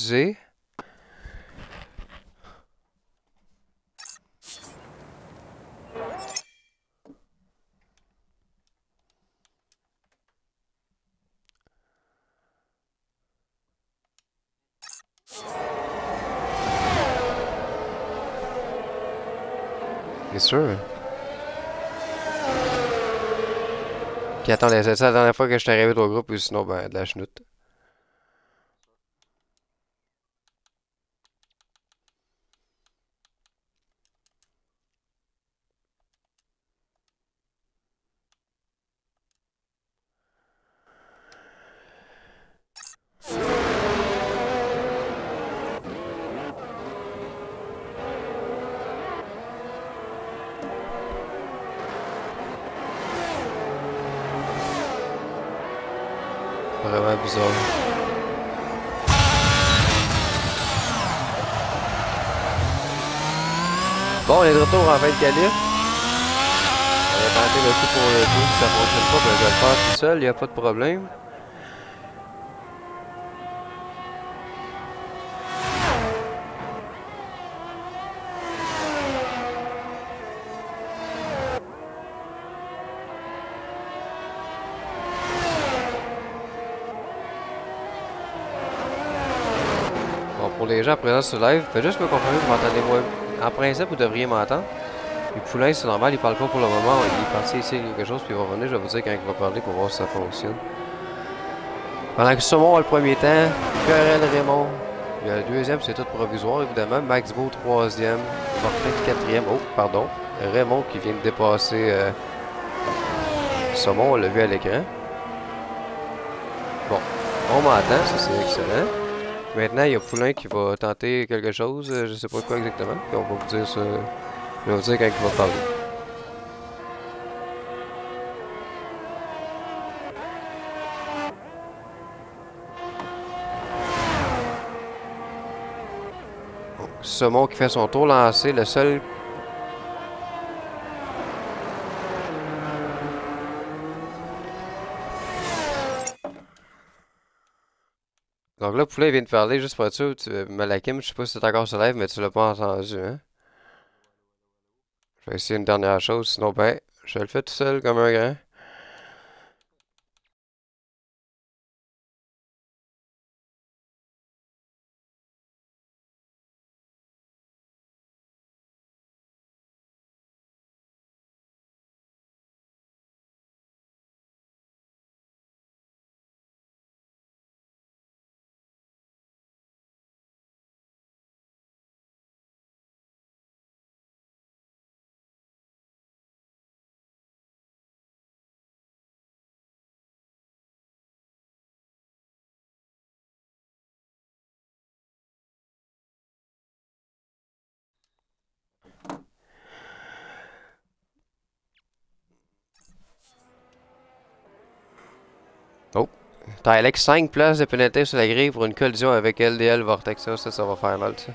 diffuser. Bien sûr. Puis attends, c'est ça la dernière fois que je suis arrivé au groupe ou sinon, ben, de la chenoute. Vraiment bizarre. Bon, on est de retour en fin de qualif. On va tenter le coup pour le coup. Si ça fonctionne pas, ben, je vais le faire tout seul, il n'y a pas de problème. Bon, pour les gens présents sur live, faites juste me confirmer que vous m'entendez moi. En principe, vous devriez m'entendre. Les poulains, c'est normal, il parle pas pour le moment. Il est parti ici quelque chose, puis il va revenir. Je vais vous dire quand il va parler pour voir si ça fonctionne. Pendant que Saumon a le premier temps, Querelle Raymond. Le deuxième, c'est tout provisoire, évidemment. Max Beau, troisième. Martin, quatrième. Oh, pardon. Raymond qui vient de dépasser Saumon, on l'a vu à l'écran. Bon, on m'entend, ça c'est excellent. Maintenant, il y a Poulain qui va tenter quelque chose, je sais pas quoi exactement. Puis on va vous dire ça. Je vais vous dire quand il va parler. Saumon qui fait son tour lancé, le seul. Donc là, Poulet vient de parler, juste pour être sûr, Malakim, je sais pas si c'est encore sur live, mais tu l'as pas entendu, hein? Je vais essayer une dernière chose, sinon, ben, je le fais tout seul comme un grand. Oh. Tylex, 5 places de pénalité sur la grille pour une collision avec LDL Vortex. Ça va faire mal, ça.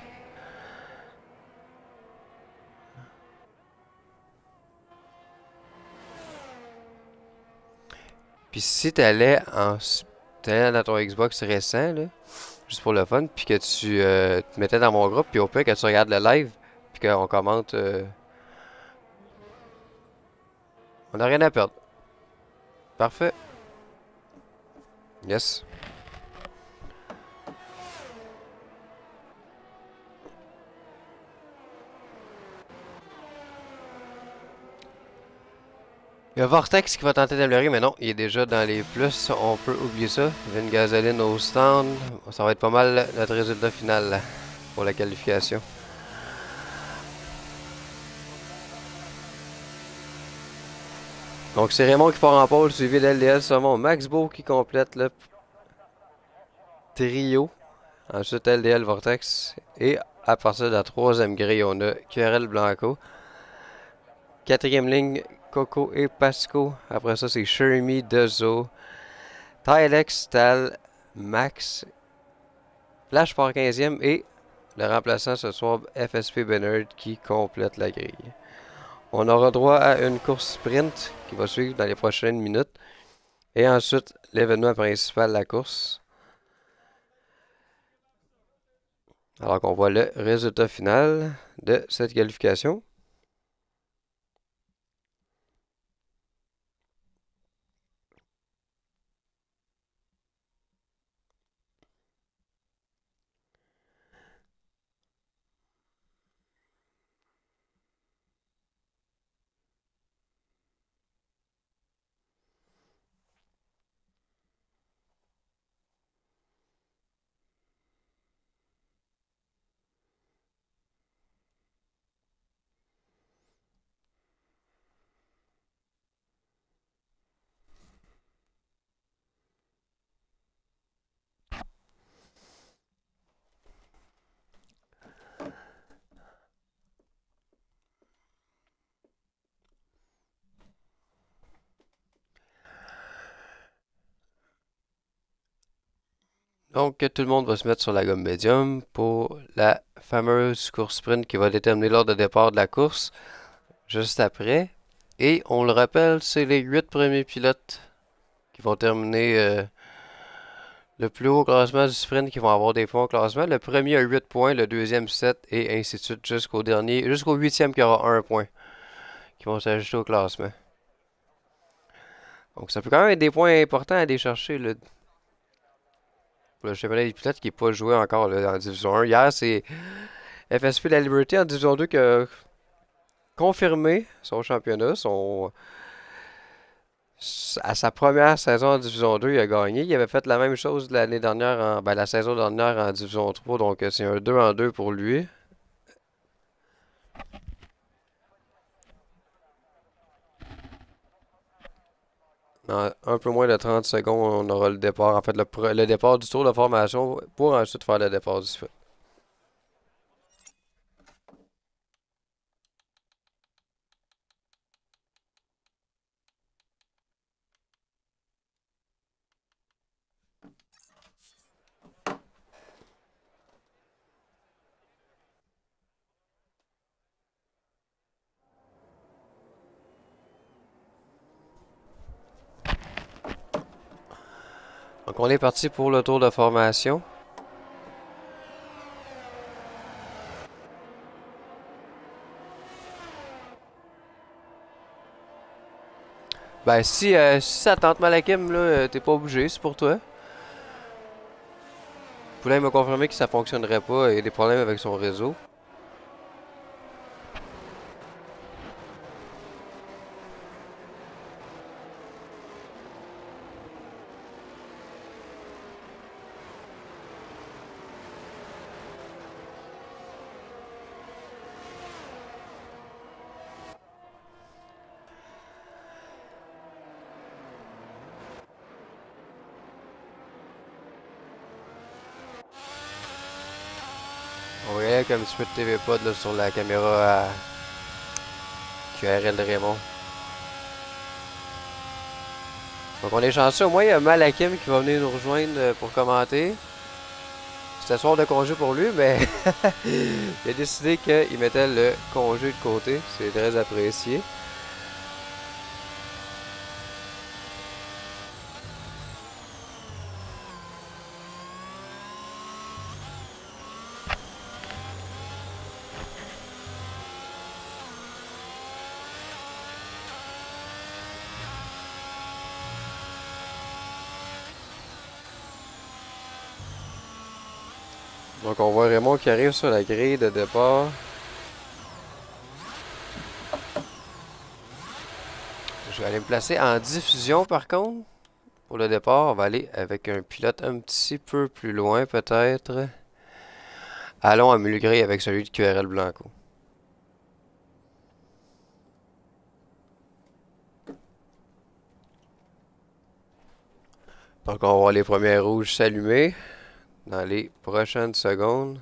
Puis si t'allais dans ton Xbox récent, là, juste pour le fun, puis que tu te mettais dans mon groupe, puis au pire que tu regardes le live, puis qu'on commente, on n'a rien à perdre. Parfait. Yes. Il y a Vortex qui va tenter d'améliorer, mais non, il est déjà dans les plus. On peut oublier ça. Il y a une gasoline au stand. Ça va être pas mal notre résultat final là, pour la qualification. Donc c'est Raymond qui part en pôle, suivi d'LDL Saumon. Max Beau qui complète le trio. Ensuite LDL Vortex. Et à partir de la troisième grille, on a QRL Blanco. Quatrième ligne, Coco et Pasco. Après ça, c'est Shermie, Dezo, Tylex, Tal, Max, Flash par 15e et le remplaçant ce soir, FSP Bennard qui complète la grille. On aura droit à une course sprint qui va suivre dans les prochaines minutes. Et ensuite, l'événement principal, la course. Alors qu'on voit le résultat final de cette qualification. Donc, tout le monde va se mettre sur la gomme médium pour la fameuse course sprint qui va déterminer l'ordre de départ de la course juste après. Et on le rappelle, c'est les 8 premiers pilotes qui vont terminer le plus haut classement du sprint qui vont avoir des points au classement. Le premier a 8 points, le deuxième 7 et ainsi de suite jusqu'au dernier, jusqu'au 8e qui aura 1 point qui vont s'ajouter au classement. Donc ça peut quand même être des points importants à aller chercher là, pour le championnat des pilotes qui n'est pas joué encore là, en Division 1. Hier, c'est FSP La Liberté en Division 2 qui a confirmé son championnat, à sa première saison en Division 2, il a gagné. Il avait fait la même chose l'année dernière, la saison dernière en Division 3, donc c'est un 2 en 2 pour lui. Dans un peu moins de 30 secondes, on aura le départ. En fait, le départ du tour de formation pour ensuite faire le départ du sprint. Donc, on est parti pour le tour de formation. Ben, si ça tente Malakim, là, t'es pas obligé, c'est pour toi. Poulain m'a confirmé que ça fonctionnerait pas. Il y a des problèmes avec son réseau. On voyait comme un petit peu de TV Pod là, sur la caméra à QRL de Raymond. Donc on est chanceux. Au moins, il y a Malakim qui va venir nous rejoindre pour commenter. C'était soir de congé pour lui, mais il a décidé qu'il mettait le congé de côté. C'est très apprécié. Donc on voit Raymond qui arrive sur la grille de départ. Je vais aller me placer en diffusion par contre. Pour le départ, on va aller avec un pilote un petit peu plus loin peut-être. Allons à Mulgré avec celui de QRL Blanco. Donc on va voir les premiers rouges s'allumer dans les prochaines secondes.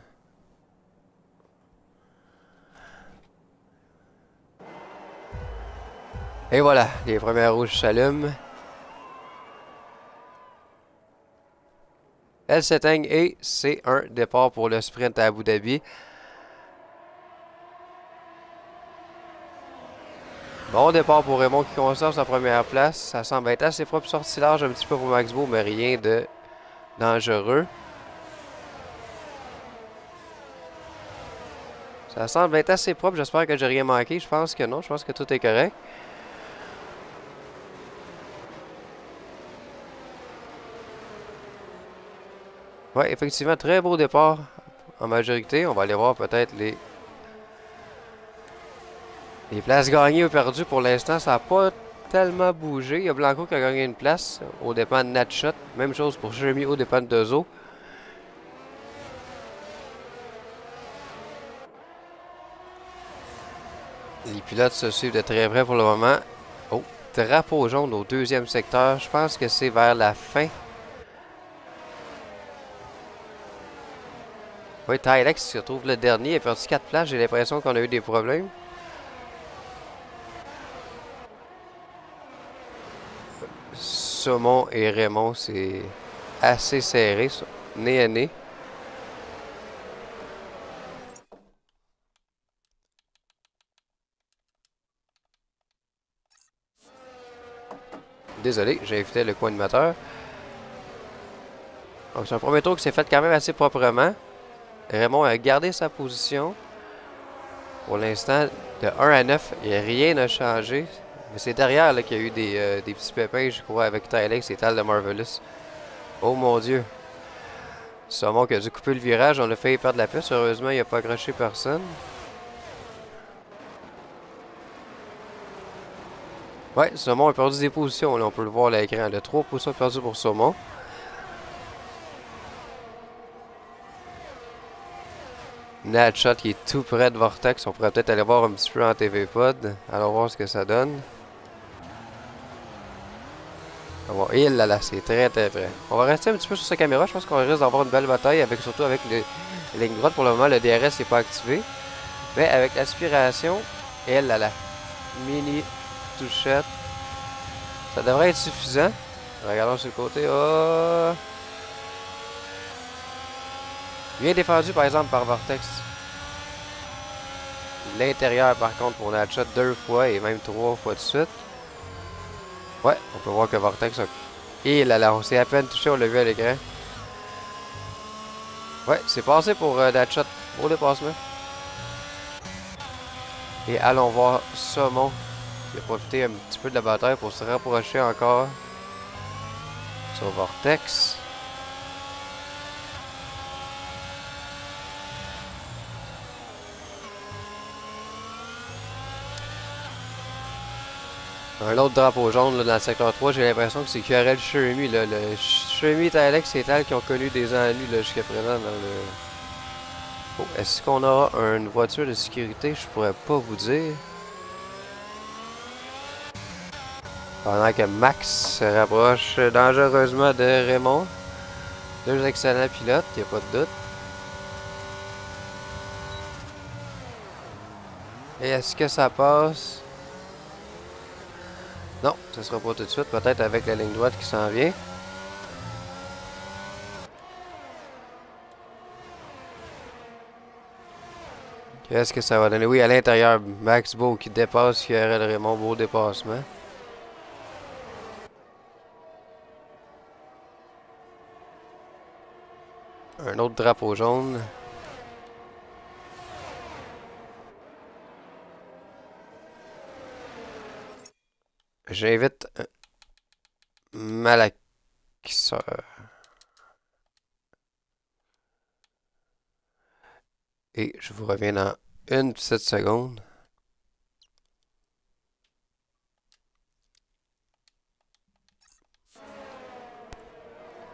Et voilà, les premiers rouges s'allument. Elles s'éteignent et c'est un départ pour le sprint à Abu Dhabi. Bon départ pour Raymond qui conserve sa première place. Ça semble être assez propre, sorti large un petit peu pour Max Beau, mais rien de dangereux. Ça semble être assez propre. J'espère que j'ai rien manqué. Je pense que non. Je pense que tout est correct. Ouais, effectivement, très beau départ en majorité. On va aller voir peut-être les places gagnées ou perdues. Pour l'instant, ça n'a pas tellement bougé. Il y a Blanco qui a gagné une place au dépend de Natshot. Même chose pour Jeremy au dépend de Zo. Les pilotes se suivent de très près pour le moment. Oh, drapeau jaune au deuxième secteur. Je pense que c'est vers la fin. Oui, Tylex se retrouve le dernier. Il a perdu 4 places. J'ai l'impression qu'on a eu des problèmes. Saumon et Raymond, c'est assez serré, ça. Nez à nez. Désolé, j'ai invité le co-animateur. Donc, c'est un premier tour qui s'est fait quand même assez proprement. Raymond a gardé sa position. Pour l'instant, de 1 à 9, rien n'a changé. Mais c'est derrière qu'il y a eu des petits pépins, je crois, avec Tylex et Tal de Marvelous. Oh mon Dieu. Saumon qui a dû couper le virage. On a failli perdre la piste. Heureusement, il n'a pas accroché personne. Ouais, Saumon a perdu des positions. Là, on peut le voir à l'écran. Le 3 positions perdues pour Saumon. Natshot qui est tout près de Vortex. On pourrait peut-être aller voir un petit peu en TV Pod. Allons voir ce que ça donne. Et là là, c'est très très près. On va rester un petit peu sur sa caméra. Je pense qu'on risque d'avoir une belle bataille, surtout avec les lignes droites. Pour le moment, le DRS n'est pas activé. Mais avec l'aspiration, et là là, mini touchette. Ça devrait être suffisant. Regardons sur le côté. Oh! Bien défendu par exemple par Vortex. L'intérieur par contre pour Natshot 2 fois et même 3 fois de suite. Ouais, on peut voir que Vortex a... Et là là, on s'est à peine touché, on l'a vu à l'écran. Ouais, c'est passé pour Natshot. Beau dépassement. Et allons voir Saumon qui a profité un petit peu de la bataille pour se rapprocher encore sur Vortex. Un autre drapeau jaune là, dans le secteur 3, j'ai l'impression que c'est QRL Jeremy. Le Jeremy et Alex et Tal qui ont connu des ennuis jusqu'à présent dans le... Oh, est-ce qu'on aura une voiture de sécurité? Je pourrais pas vous dire. Pendant que Max se rapproche dangereusement de Raymond. Deux excellents pilotes, il n'y a pas de doute. Et est-ce que ça passe? Non, ce ne sera pas tout de suite. Peut-être avec la ligne droite qui s'en vient. Qu'est-ce que ça va donner? Oui, à l'intérieur, Max Beau qui dépasse QRL Raymond. Beau dépassement. Un autre drapeau jaune. J'invite Malaxeur. Et je vous reviens dans une petite seconde.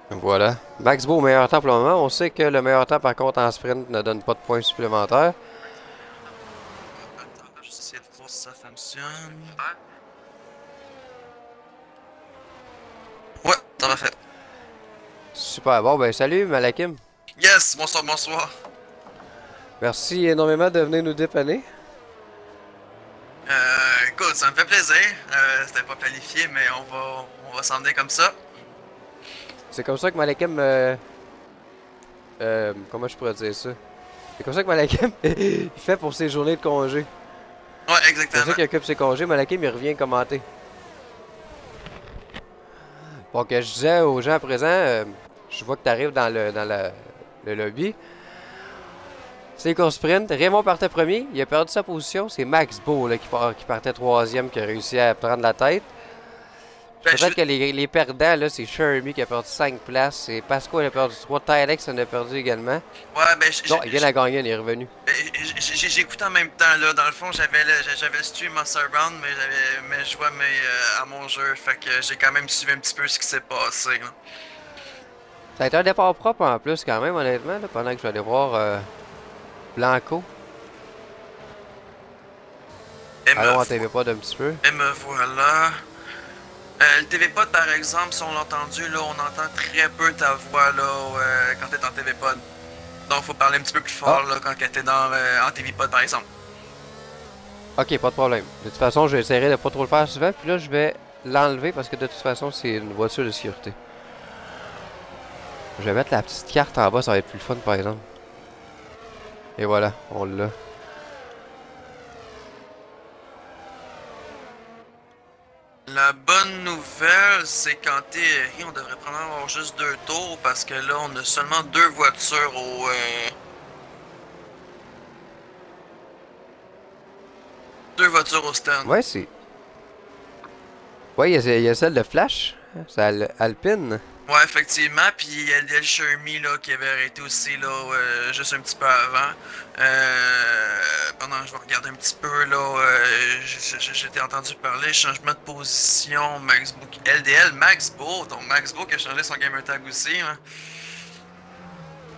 Voilà. Max Beau, meilleur temps pour le moment. On sait que le meilleur temps, par contre, en sprint ne donne pas de points supplémentaires. Attends, je vais essayer de voir si ça fonctionne. Ouais, ça va fait. Super. Bon, ben salut, Malakim. Yes, bonsoir, bonsoir. Merci énormément de venir nous dépanner. Écoute, ça me fait plaisir. C'était pas planifié, mais on va s'emmener comme ça. C'est comme ça que Malakim... comment je pourrais dire ça? C'est comme ça que Malakim il fait pour ses journées de congé. Ouais, C'est exactement. ça qu'il occupe ses congés. Malakim, il revient commenter. Bon, que je disais aux gens présents, je vois que tu arrives dans le lobby. C'est les courses sprint. Raymond partait premier. Il a perdu sa position. C'est Max Beau là, qui partait troisième, qui a réussi à prendre la tête. Ben, Peut-être que les perdants, là, c'est Shermy qui a perdu 5 places. Et Pasco, il a perdu 3. Tylex en a perdu également. Ouais, ben, Non, il vient à gagner, il est revenu. ben, j'ai écouté en même temps, là. Dans le fond, j'avais le stream en surround, mais je jouais à mon jeu. Fait que j'ai quand même suivi un petit peu ce qui s'est passé, là. Ça a été un départ propre en plus, quand même, honnêtement, là, pendant que je vais aller voir Blanco. Allons en TV-Pod un petit peu. Et me voilà. Le TV-Pod, par exemple, si on l'a entendu, là, on entend très peu ta voix là, quand t'es en TV-Pod. Donc, faut parler un petit peu plus fort là, quand t'es en TV-Pod, par exemple. Ok, pas de problème. De toute façon, je vais essayer de pas trop le faire souvent. Puis là, je vais l'enlever parce que de toute façon, c'est une voiture de sécurité. Je vais mettre la petite carte en bas, ça va être plus fun, par exemple. Et voilà, on l'a. La bonne nouvelle, c'est qu'en théorie, on devrait prendre avoir juste 2 tours parce que là, on a seulement 2 voitures au... 2 voitures au stand. Ouais, c'est... Ouais, il y a celle de Flash. C'est Alpine. Ouais, effectivement, puis il y a le Shermy là, qui avait arrêté aussi là, juste un petit peu avant. Pendant que je vais regarder un petit peu là, j'étais entendu parler, changement de position, Max Beau, LDL, Max Beau, donc Max Beau qui a changé son gamer tag aussi. Hein.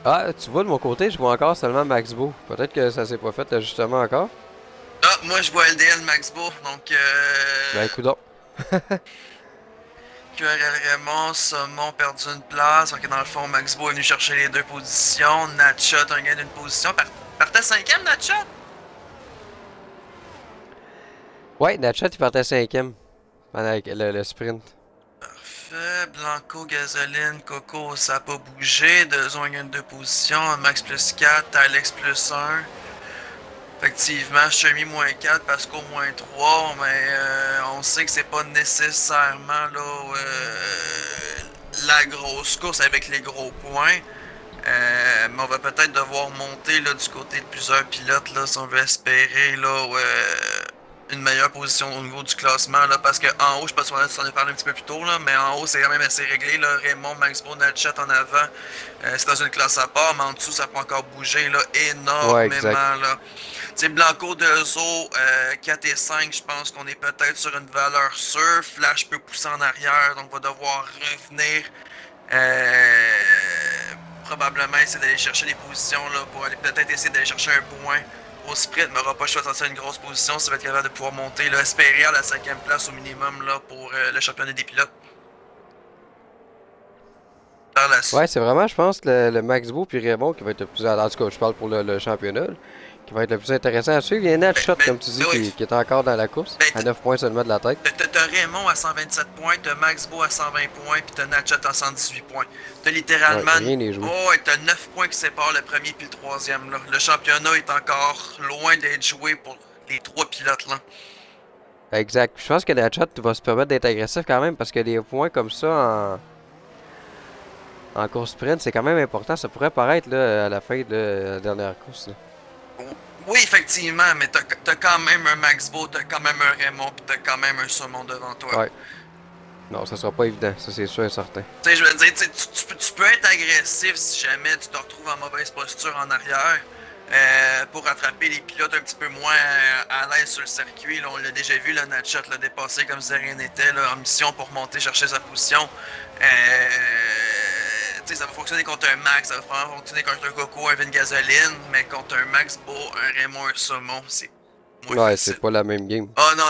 Ah, tu vois de mon côté, je vois encore seulement Max Beau. Peut-être que ça s'est pas fait justement encore. Ah, moi je vois LDL Max Beau, donc Ben, coudonc. QRL Raymond, Saumon perdu une place, donc dans le fond Max Beau est venu chercher les 2 positions, Natchat un gain d'une position, partait 5ème Natchat? Ouais, Natchat, il partait 5ème. Pendant le sprint. Parfait, Blanco, Gasoline, Coco, ça n'a pas bougé, Dezon gagne 2 positions, Max plus 4, Alex plus 1. Effectivement, Chemi moins 4, Pasco moins 3, mais on sait que c'est pas nécessairement là, la grosse course avec les gros points. Mais on va peut-être devoir monter là, du côté de plusieurs pilotes là, si on veut espérer là, une meilleure position au niveau du classement. Là, parce qu'en haut, je sais pas si on en a parlé un petit peu plus tôt, là, mais en haut, c'est quand même assez réglé. Là, Raymond, Max Beau, Natchat en avant, c'est dans une classe à part, mais en dessous, ça peut encore bouger là, énormément. Ouais, là. T'sais, Blanco, Dezo, 4 et 5, je pense qu'on est peut-être sur une valeur sûre. Flash peut pousser en arrière, donc va devoir revenir. Probablement essayer d'aller chercher les positions là, pour aller peut-être essayer d'aller chercher un point au sprint, mais n'aura pas le choix de sortir une grosse position. Ça va être capable de pouvoir monter, là, espérer à la 5e place au minimum là, pour le championnat des pilotes. Par la suite. Ouais, c'est vraiment, je pense, le Max Beau puis Raymond qui va être le plus... En tout cas, je parle pour le championnat, là, qui va être le plus intéressant à suivre. Il y a Natchat, comme tu dis, oui. qui est encore dans la course, à 9 points seulement de la tête. T'as Raymond à 127 points, t'as Max Beau à 120 points, puis t'as Natchat à 118 points. T'as littéralement... Ouais, t'as 9 points qui séparent le premier puis le troisième. Là. Le championnat est encore loin d'être joué pour les 3 pilotes. Là. Exact. Je pense que Natchat va se permettre d'être agressif quand même, parce que des points comme ça en course sprint, c'est quand même important. Ça pourrait paraître là, à la fin de la dernière course. Là. Oui, effectivement, mais t'as quand même un Max Beau, t'as quand même un Raymond, pis t'as quand même un Saumon devant toi. Ouais. Non, ça sera pas évident, ça c'est sûr et certain. Tu sais, je veux dire, tu peux être agressif si jamais tu te retrouves en mauvaise posture en arrière. Pour rattraper les pilotes un petit peu moins à l'aise sur le circuit. Là, on l'a déjà vu, le Natchat l'a dépassé comme si rien n'était en mission pour monter chercher sa position. Ça va fonctionner contre un Max, ça va fonctionner contre un Coco, un Vin Gasoline, mais contre un Max Beau, un Raymond, un Saumon, c'est moins facile. C'est pas la même game. Oh non,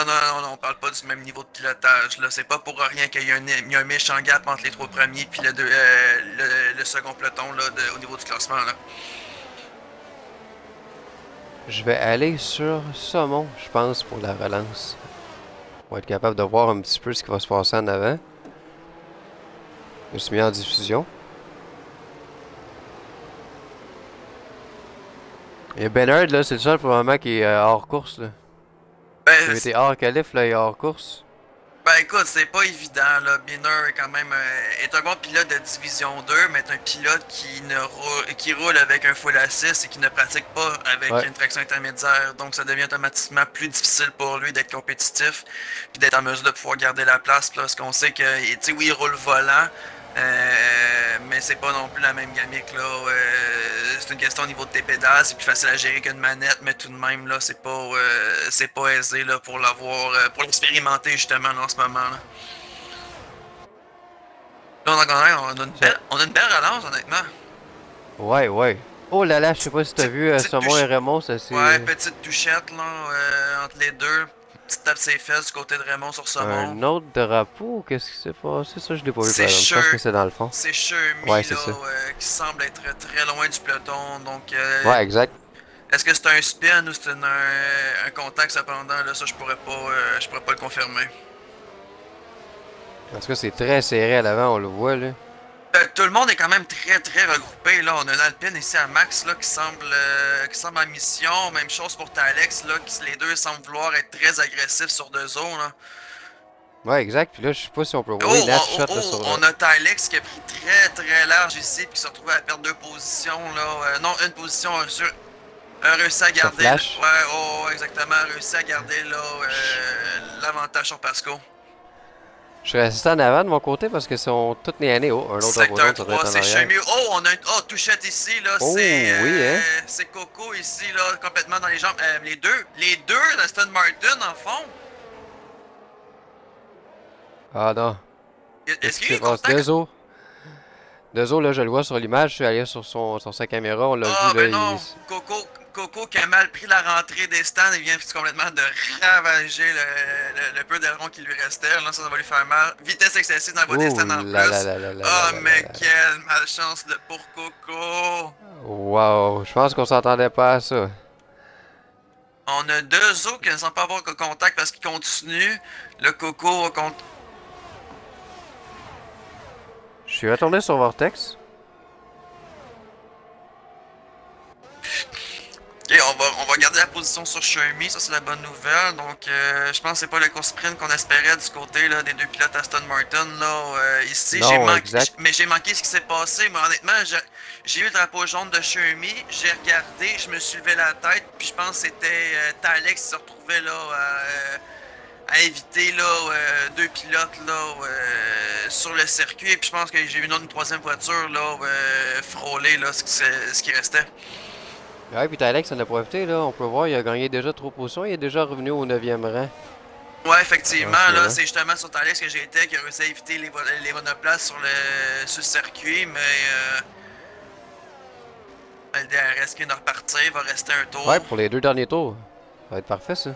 on parle pas du même niveau de pilotage. Là, c'est pas pour rien qu'il y a un méchant gap entre les 3 premiers puis le second peloton là, au niveau du classement. Là. Je vais aller sur Saumon, je pense, pour la relance. On va être capable de voir un petit peu ce qui va se passer en avant. Je me suis mis en diffusion. Et Bernard, là, c'est le seul pour le moment qui est hors course. Là. Ben, il était hors qualif, là, il est hors course. Ben écoute, c'est pas évident là. Binner est quand même est un bon pilote de division 2, mais est un pilote qui roule avec un full assist et qui ne pratique pas avec Ouais. une traction intermédiaire. Donc ça devient automatiquement plus difficile pour lui d'être compétitif puis d'être en mesure de pouvoir garder la place là, parce qu'on sait que tu sais oui, il roule volant. Mais c'est pas non plus la même gamique là. C'est une question au niveau de tes pédales, c'est plus facile à gérer qu'une manette, mais tout de même là, c'est pas aisé là pour l'avoir, pour l'expérimenter justement là, en ce moment là. Là, Ça- on a une belle relance honnêtement. Ouais, ouais. Oh là là, je sais pas si t'as Petite, vu petite Saumon et touche, Raymond, ça ouais, c'est petite touchette là entre les deux. Petite tape ses fesses du côté de Raymond sur Saumon. un autre drapeau. Qu'est-ce qui s'est passé? Ça, je l'ai pas vu par C'est exemple. Je pense que sûr. c'est dans le fond. C'est Ouais, Shermie c'est là ça. qui semble être très loin du peloton. Donc Ouais, exact. est-ce que c'est un spin ou c'est un contact cependant? Là, ça, je pourrais pas le confirmer. En tout cas, c'est très serré à l'avant, on le voit là. Tout le monde est quand même très regroupé. Là. On a une Alpine ici à Max là, qui semble en mission. Même chose pour Talex. Là, les deux semblent vouloir être très agressifs sur deux zones. Là. Ouais, exact. Puis là, je sais pas si on peut Oh, voir Last Shot là, oh, sur. on a Talex qui a pris très large ici puis qui s'est retrouvé à perdre deux positions. Là. Non, une position sur. A réussi à Sur garder. Flash. Ouais, oh, exactement. A réussi à garder là l'avantage sur Pasco. Je suis resté en avant de mon côté parce que sont toutes les années. Oh, un autre Secteur opposant, ça doit 3, être en c'est arrière. Chemieux. Oh, on a une touchette ici, là. Oh, oui, hein? C'est Coco ici, là, complètement dans les jambes. Les deux, Aston Martin, en fond. Ah non. Est-ce Qu'est-ce qui qu'il y a s'est eu passé? contact? Deux os, là, je le vois sur l'image. Je suis allé sur sa caméra. On l'a Ah, vu, là. ben non. Coco qui a mal pris la rentrée des stands, il vient complètement de ravager le peu d'aileron qui lui restait. Là, ça va lui faire mal. Vitesse excessive dans la voie des Ouh stands en là là plus. là là là là Ah, là mais là là. quelle malchance pour Coco. Wow, je pense qu'on s'entendait pas à ça. On a deux os qui ne semblent pas avoir de contact parce qu'ils continuent. Le Coco va. Je suis retourné sur Vortex. Ok, on va garder la position sur Shermie, ça c'est la bonne nouvelle. Donc, je pense que c'est pas le course sprint qu'on espérait du côté là, des deux pilotes Aston Martin. Là, ici, Non, exact. mais j'ai manqué ce qui s'est passé. Mais honnêtement, j'ai eu le drapeau jaune de Shermie, j'ai regardé, je me suis levé la tête, puis je pense que c'était Talex qui se retrouvait là à éviter là, deux pilotes là, sur le circuit. Et puis je pense que j'ai vu une troisième voiture là, frôler là, ce qui restait. Ouais, puis Alex en a profité, là. On peut voir, il a gagné déjà 3 positions. Il est déjà revenu au 9e rang. Ouais, effectivement, En ce là, moment. c'est justement sur Thalès que j'ai été qui a réussi à éviter les monoplaces sur le circuit, mais le DRS qui vient de repartir, il va rester un tour. Ouais, pour les 2 derniers tours. Ça va être parfait, ça.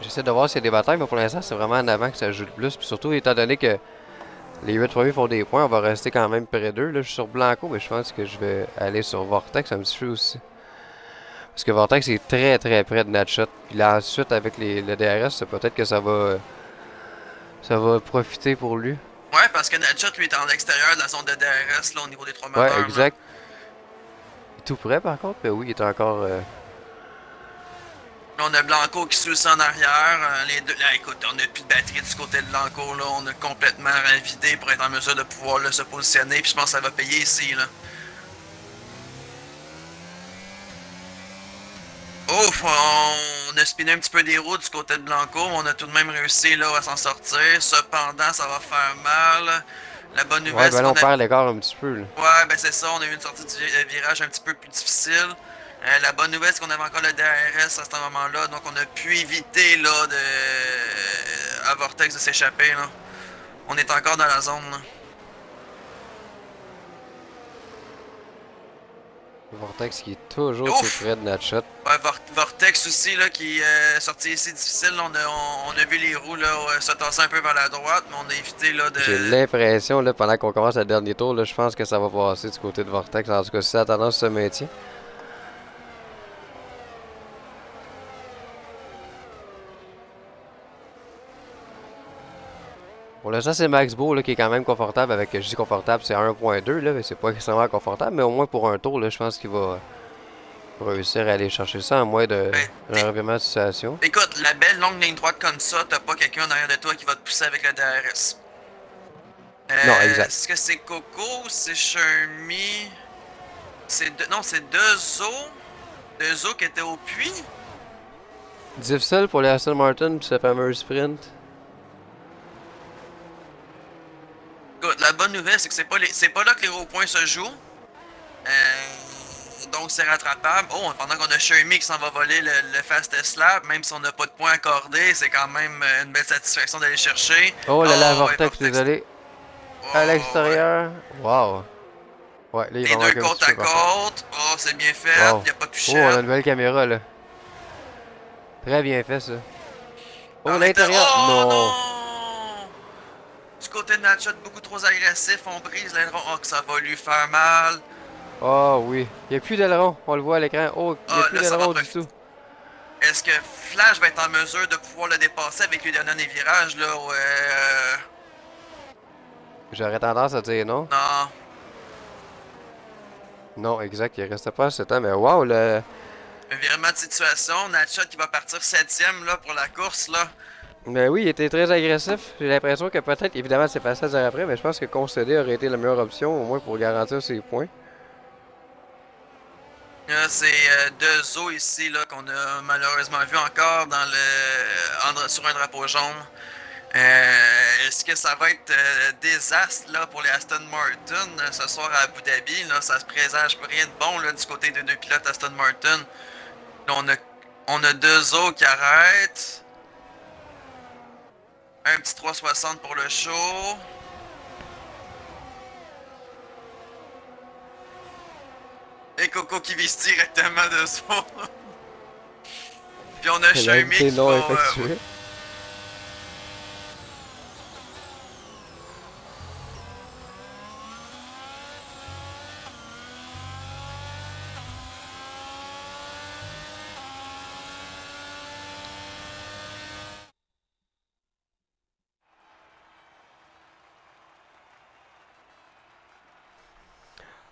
J'essaie de voir s'il y a des batailles, mais pour l'instant, c'est vraiment en avant que ça joue le plus. Puis surtout, étant donné que les 8 premiers font des points, on va rester quand même près d'eux. Là, je suis sur Blanco, mais je pense que je vais aller sur Vortex un petit peu aussi. Parce que Vortex est très près de Natshot. Puis là, ensuite, avec le DRS, peut-être que ça va profiter pour lui. Ouais, parce que Natchat, lui, est en extérieur de la zone de DRS, là, au niveau des trois moteurs. Ouais, Là. exact. Tout près, par contre, mais oui, il est encore. Là, on a Blanco qui suit aussi en arrière. Les deux, là, écoute, on n'a plus de batterie du côté de Blanco. Là. On a complètement vidé pour être en mesure de pouvoir là, se positionner. Puis je pense que ça va payer ici. Là. Ouf, on a spiné un petit peu des roues du côté de Blanco. On a tout de même réussi là, à s'en sortir. Cependant, ça va faire mal. La bonne Ouais, nouvelle, ben c'est là, on qu'on a... perd l'écart un petit peu, là. Ouais, ben c'est ça. On a eu une sortie de virage un petit peu plus difficile. La bonne nouvelle, c'est qu'on avait encore le DRS à ce moment-là, donc on a pu éviter là, à Vortex de s'échapper. Là. On est encore dans la zone. Là. Vortex qui est toujours Ouf! tout près de Natshot. Ouais, Vortex aussi, là, qui est sorti ici difficile. On a vu les roues là, se tasser un peu vers la droite, mais on a évité là, de. J'ai l'impression, là, pendant qu'on commence le dernier tour, là, je pense que ça va passer du côté de Vortex. En tout cas, si la tendance se maintient. Pour l'instant, c'est Max Beau là, qui est quand même confortable avec, je dis confortable, c'est 1.2, là, mais c'est pas extrêmement confortable, mais au moins pour un tour, là, je pense qu'il Pour réussir à aller chercher ça en moins de Ben, un revirement de situation. écoute, la belle longue ligne droite comme ça, t'as pas quelqu'un derrière de toi qui va te pousser avec le DRS. Non, exact. Est-ce que c'est Coco ou c'est Shermie? Non, c'est deux os. Deux os qui étaient au puits. Difficile pour les Aston Martin puis ce fameux sprint. Écoute, la bonne nouvelle, c'est que c'est pas là que les hauts points se jouent. Donc c'est rattrapable. Oh, pendant qu'on a Shermie qui s'en va voler le fastest lap, même si on n'a pas de points accordés, c'est quand même une belle satisfaction d'aller chercher. Oh là là, ouais, Vortex, désolé. À l'extérieur. Wow. Ouais, là, il les va deux manquer un côte petit à peu. Par contre. côte. Oh, c'est bien fait. Wow. Il a pas Oh, touché. on a une belle caméra là. Très bien fait ça. Oh, l'intérieur. Oh Non. non! Du côté de Natchat, beaucoup trop agressif. On brise l'aileron. Oh, que ça va lui faire mal. Oh oui. Il n'y a plus d'aileron. On le voit à l'écran. Oh, il n'y a plus Là, ça va d'aileron pas. du tout. Est-ce que Flash va être en mesure de pouvoir le dépasser avec lui donnant des virages là? Ouais. J'aurais tendance à dire non. Non. Non, exact. Il restait pas assez de temps. Mais wow, le. Un virement de situation. Natchat qui va partir 7ème là, pour la course. Là. Mais oui, il était très agressif. J'ai l'impression que peut-être, évidemment, c'est passé à dire après, mais je pense que concéder aurait été la meilleure option, au moins pour garantir ses points. C'est deux os ici là qu'on a malheureusement vu encore dans sur un drapeau jaune. Est-ce que ça va être désastre là, pour les Aston Martin ce soir à Abu Dhabi? Là, ça se présage pour rien de bon là, du côté des deux pilotes Aston Martin. Là, on a deux os qui arrêtent. Un petit 360 pour le show. Et Coco qui vise directement de son. Puis on a Shermie qui non va... effectué.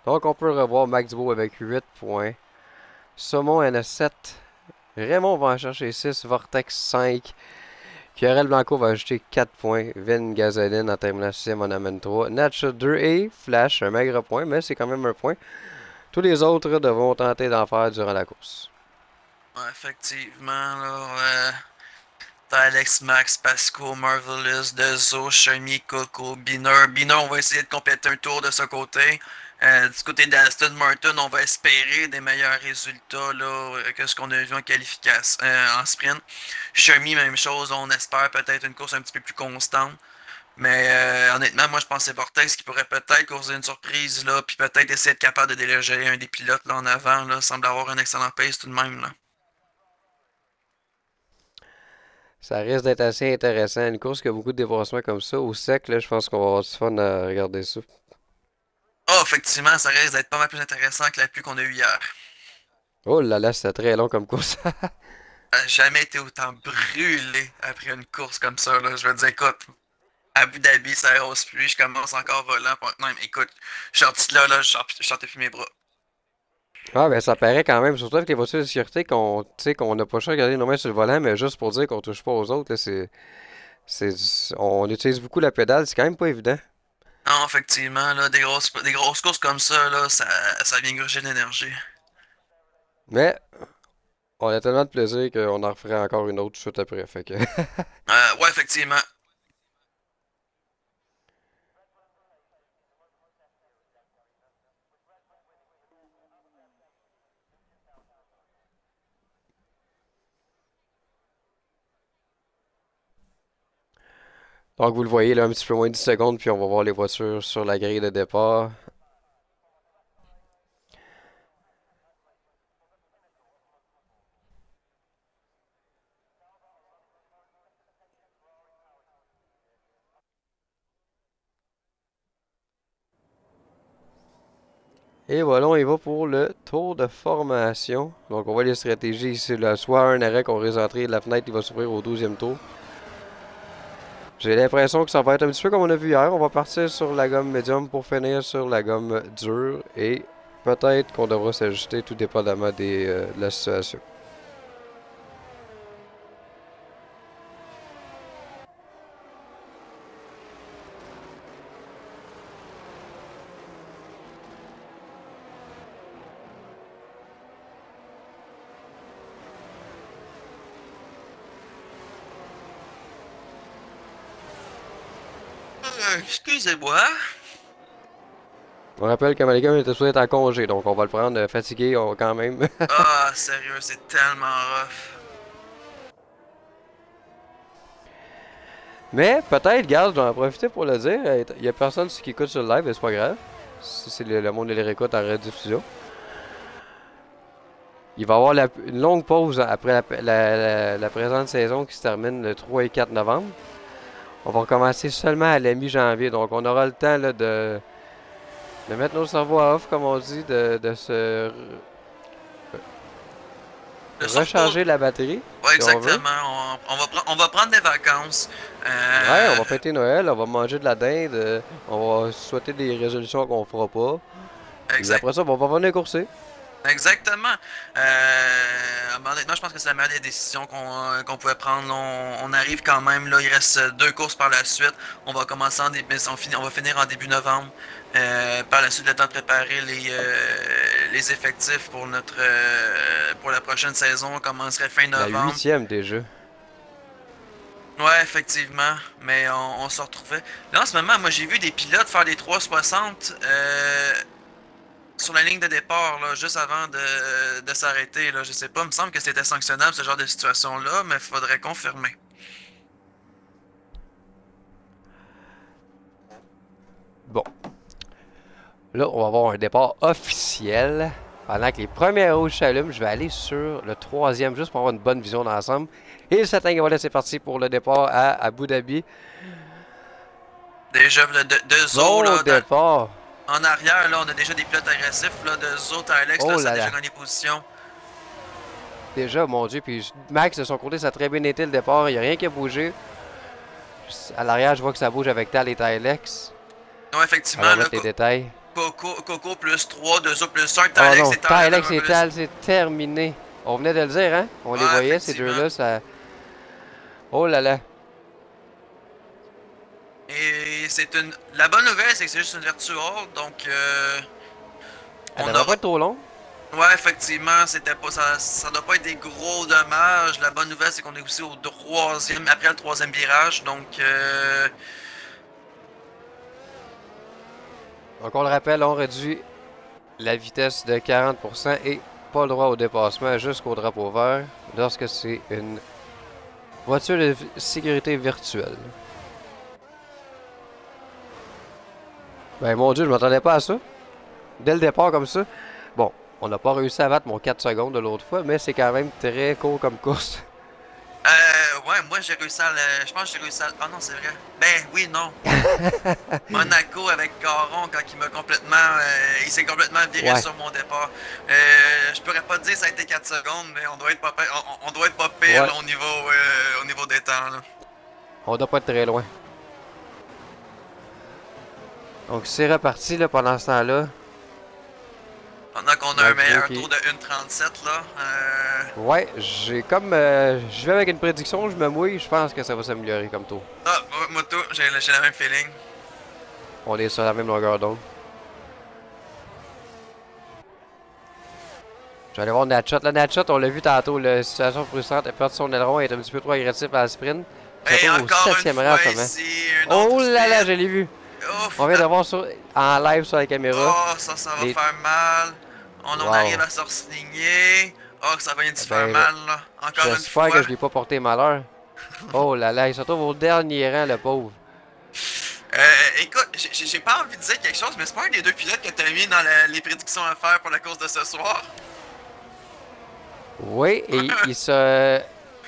Donc on peut revoir Max Beau avec 8 points. Saumon en a 7. Raymond va en chercher 6. Vortex 5. QRL Blanco va ajouter 4 points. Vin Gasoline en terminant 6ème en amène 3. Natcha 2 et Flash, un maigre point, mais c'est quand même un point. Tous les autres devront tenter d'en faire durant la course. Ouais, effectivement, là, t'as Alex, Max, Pasco, Marvelous, Dezo, Shermie, Coco, Biner. Biner, on va essayer de compléter un tour de ce côté. Du côté d'Aston Martin, on va espérer des meilleurs résultats là, que ce qu'on a vu en qualification, en sprint. Shermie, même chose, on espère peut-être une course un petit peu plus constante. Mais honnêtement, moi je pense que c'est Vortex qui pourrait peut-être causer une surprise là, puis peut-être essayer de capable de déloger un des pilotes là en avant. Là, semble avoir un excellent pace tout de même. Là. Ça risque d'être assez intéressant. Une course qui a beaucoup de dépassements comme ça. Au sec, là, je pense qu'on va avoir du fun à regarder ça. Oh, effectivement, ça risque d'être pas mal plus intéressant que la pluie qu'on a eue hier. Oh là là, c'était très long comme course. Jamais été autant brûlé après une course comme ça. Là. Je veux dire, écoute, Abu Dhabi, ça rose plus, je commence encore volant. Non, mais écoute, je suis sorti de là, je sortais plus mes bras. Ah, ben ça paraît quand même, surtout avec les voitures de sécurité qu'on n'a pas cher regarder nos mains sur le volant, mais juste pour dire qu'on touche pas aux autres, là, on utilise beaucoup la pédale, c'est quand même pas évident. Non, effectivement, là, des grosses courses comme ça, là, ça vient gruger de l'énergie. Mais on a tellement de plaisir qu'on en referait encore une autre chute après, fait que. Ouais, effectivement. Donc vous le voyez là un petit peu moins de 10 secondes, puis on va voir les voitures sur la grille de départ. Et voilà, on y va pour le tour de formation. Donc on voit les stratégies ici, là, soit un arrêt qu'on risque d'entrer, la fenêtre il va s'ouvrir au 12e tour. J'ai l'impression que ça va être un petit peu comme on a vu hier. On va partir sur la gomme médium pour finir sur la gomme dure. Et peut-être qu'on devra s'ajuster tout dépendamment de la situation. Excusez-moi. On rappelle que Malika était supposé être en congé, donc on va le prendre fatigué quand même. Ah, sérieux, c'est tellement rough. Mais peut-être, regarde, j'en ai profité pour le dire. Il y a personne qui écoute sur le live, mais c'est pas grave. Si c'est le monde de les réécoute en rediffusion. Il va y avoir une longue pause après la présente saison qui se termine le 3 et 4 novembre. On va recommencer seulement à la mi-janvier, donc on aura le temps là, de mettre nos cerveaux à off, comme on dit, de se recharger la batterie. Ouais, si exactement. On va prendre des vacances. Ouais, on va fêter Noël, on va manger de la dinde, on va souhaiter des résolutions qu'on fera pas. Et après ça, on va venir courser. Exactement. Honnêtement, je pense que c'est la meilleure des décisions qu'on pouvait prendre. On arrive quand même, là, il reste 2 courses par la suite. On va commencer on va finir en début novembre. Par la suite, le temps de préparer les effectifs pour pour la prochaine saison. On commencerait fin novembre. La 8e déjà. Ouais, effectivement. Mais on se retrouvait. Là, en ce moment, moi, j'ai vu des pilotes faire des 360 sur la ligne de départ, là, juste avant de s'arrêter. Je sais pas, il me semble que c'était sanctionnable ce genre de situation-là, mais il faudrait confirmer. Bon. Là, on va avoir un départ officiel. Pendant que les premières rouges s'allument, je vais aller sur le 3e juste pour avoir une bonne vision d'ensemble. Et le 7 voilà, c'est parti pour le départ à Abu Dhabi. Déjà, deux bon là, départ. En arrière, là, on a déjà des pilotes agressifs. Là, de Zo, Alex, là, ça a déjà gagné position. Déjà, mon Dieu. Puis Max, de son côté, ça a très bien été le départ. Il n'y a rien qui a bougé. À l'arrière, je vois que ça bouge avec Tal et Tylex. Non, effectivement. Alors, là, les détails. Coco plus 3, 2 plus 1, Tylex et Tal. Tylex et Tal, c'est terminé. On venait de le dire, hein? On les voyait, ces deux-là. Ça... Oh là là. Et c'est une... La bonne nouvelle, c'est que c'est juste une virtual, donc... Elle devrait pas être trop long. Ouais, effectivement, c'était pas... Ça doit pas être des gros dommages. La bonne nouvelle, c'est qu'on est aussi au 3e, après le 3e virage, donc... Donc on le rappelle, on réduit la vitesse de 40% et pas le droit au dépassement jusqu'au drapeau vert lorsque c'est une voiture de sécurité virtuelle. Ben mon Dieu, je m'attendais pas à ça. Dès le départ comme ça. Bon, on n'a pas réussi à battre mon 4 secondes de l'autre fois, mais c'est quand même très court comme course. Ouais, moi j'ai réussi à le... Je pense que j'ai réussi à... Ah non, c'est vrai. Ben oui, non. Monaco avec Caron, quand il m'a complètement... il s'est complètement viré sur mon départ. Je pourrais pas te dire que ça a été 4 secondes, mais on doit être pas pire, on doit être pas pire là, au niveau des temps. Là. On doit pas être très loin. Donc c'est reparti là, pendant ce temps-là. Pendant qu'on a un meilleur tour de 1.37 là. Ouais, j'ai comme... je vais avec une prédiction, je me mouille, je pense que ça va s'améliorer comme tour. Ah, moi tout, j'ai la même feeling. On est sur la même longueur d'onde. Je vais aller voir Natshot. Là, Natshot, on l'a vu tantôt, la situation frustrante. Il a perdu son aileron, il est un petit peu trop agressif à la sprint. Et encore une fois ici, oh là là, je l'ai vu. Ouf, on vient de voir en live sur la caméra. Oh, ça va faire mal. On arrive à se re-signer. Oh, ça va bien de faire mal, là. Encore une fois. J'espère que je l'ai pas porté malheur. Oh là là, il se retrouve au dernier rang, le pauvre. Écoute, j'ai pas envie de dire quelque chose, mais c'est pas un des deux pilotes que t'as mis dans les prédictions à faire pour la course de ce soir. Oui, et il se...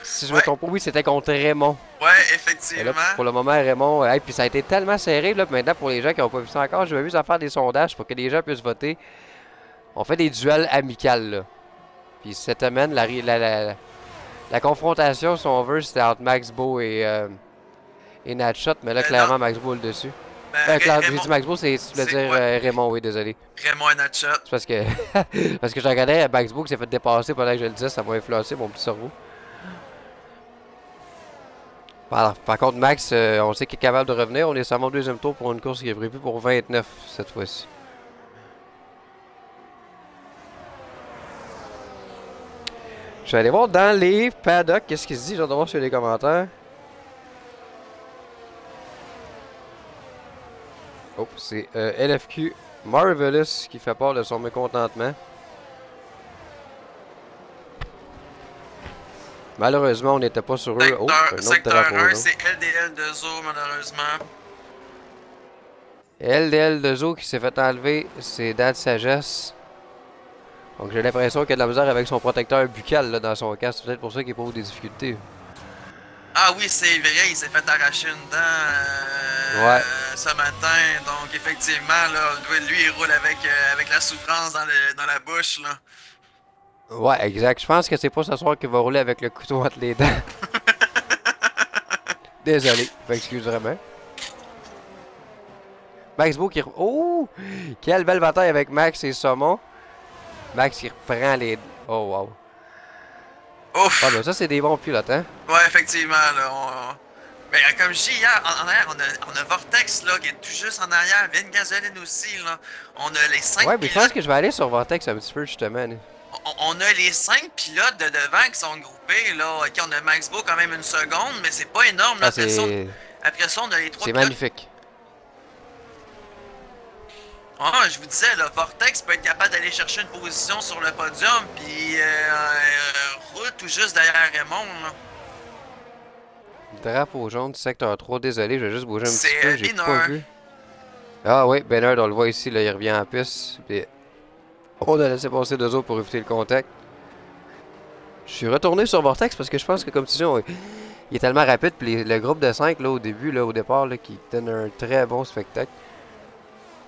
Si je me trompe pas, oui, c'était contre Raymond. Ouais, effectivement. Là, pour le moment, Raymond... puis ça a été tellement serré, là, maintenant, pour les gens qui n'ont pas vu ça encore, je vais juste à faire des sondages pour que les gens puissent voter. On fait des duels amicales, là. Puis cette semaine, la confrontation, si on veut, c'était entre Max Beau et Natshot, mais là, clairement, Max Beau le dessus. Ben, J'ai Raymond, dit Max Book, tu voulais dire ouais, Raymond, oui, désolé. Raymond et Natchat. C'est parce que parce que je regardais Max Book s'est fait dépasser pendant que je le disais, ça m'a influencé mon petit cerveau. Par contre, Max, on sait qu'il est capable de revenir. On est seulement au deuxième tour pour une course qui est prévue pour 29 cette fois-ci. Je vais aller voir dans les paddocks qu'est-ce qu'il se dit. J'ai hâte de voir sur les commentaires. Oh, c'est LFQ Marvelous qui fait part de son mécontentement. Malheureusement, on n'était pas sur eux. Oh, un autre Secteur drapeau. 1, c'est LDL2O, malheureusement. LDL2O qui s'est fait enlever, c'est Dad Sagesse. Donc j'ai l'impression qu'il a de la misère avec son protecteur buccal là, dans son casque. C'est peut-être pour ça qu'il pose des difficultés. Ah oui, c'est vrai, il s'est fait arracher une dent Ouais. ce matin. Donc effectivement, là, lui, il roule avec la souffrance dans la bouche. Là. Ouais, exact. Je pense que c'est pas ce soir qu'il va rouler avec le couteau entre les dents. Désolé. Excuse vraiment. Max Beau qui... Oh! Quelle belle bataille avec Max et Saumon. Max qui reprend les... Oh, wow. Ouf! Ah, ben ça, c'est des bons pilotes, hein? Ouais, effectivement, là, ben, comme je dis hier, en arrière, on a Vortex, là, qui est tout juste en arrière. Vin Gasoline aussi, là. On a les 5 Ouais, mais je pilotes. pense que je vais aller sur Vortex un petit peu, justement. Là. On a les 5 pilotes de devant qui sont groupés, là. Ok, on a Max Beau quand même une seconde, mais c'est pas énorme, là. Ah, c'est... Après ça, on a les 3 C'est pilotes. magnifique. Ah, je vous disais, là, Vortex peut être capable d'aller chercher une position sur le podium, puis roule tout juste derrière Raymond, là. Drapeau jaune, secteur 3. Désolé, je vais juste bouger un petit peu, j'ai Benard. pas vu. Ah oui, Benard, on le voit ici, là, il revient en piste. Puis on a laissé passer 2 autres pour éviter le contact. Je suis retourné sur Vortex parce que je pense que, comme tu dis, il est tellement rapide. Puis le groupe de 5, là, au début, là, au départ, là, qui donne un très bon spectacle.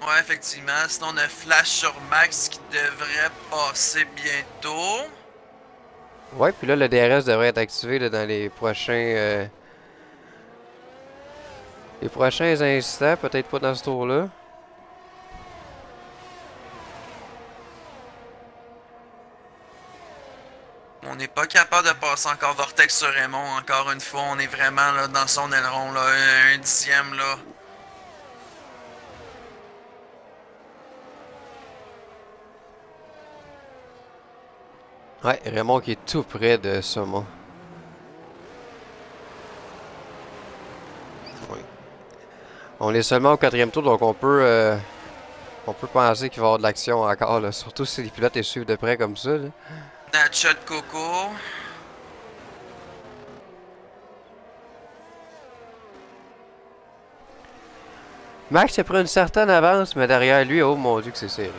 Ouais, effectivement. Sinon, on a Flash sur Max qui devrait passer bientôt. Ouais, puis là, le DRS devrait être activé là, dans les prochains instants. Peut-être pas dans ce tour-là. On n'est pas capable de passer encore Vortex sur Raymond. Encore une fois, on est vraiment là, dans son aileron, là, un dixième, là. Ouais, Raymond qui est tout près de Saumon. Oui. On est seulement au 4e tour, donc on peut penser qu'il va y avoir de l'action encore, là, surtout si les pilotes les suivent de près comme ça. Là. Natchat Coco. Max a pris une certaine avance, mais derrière lui, oh mon dieu que c'est serré.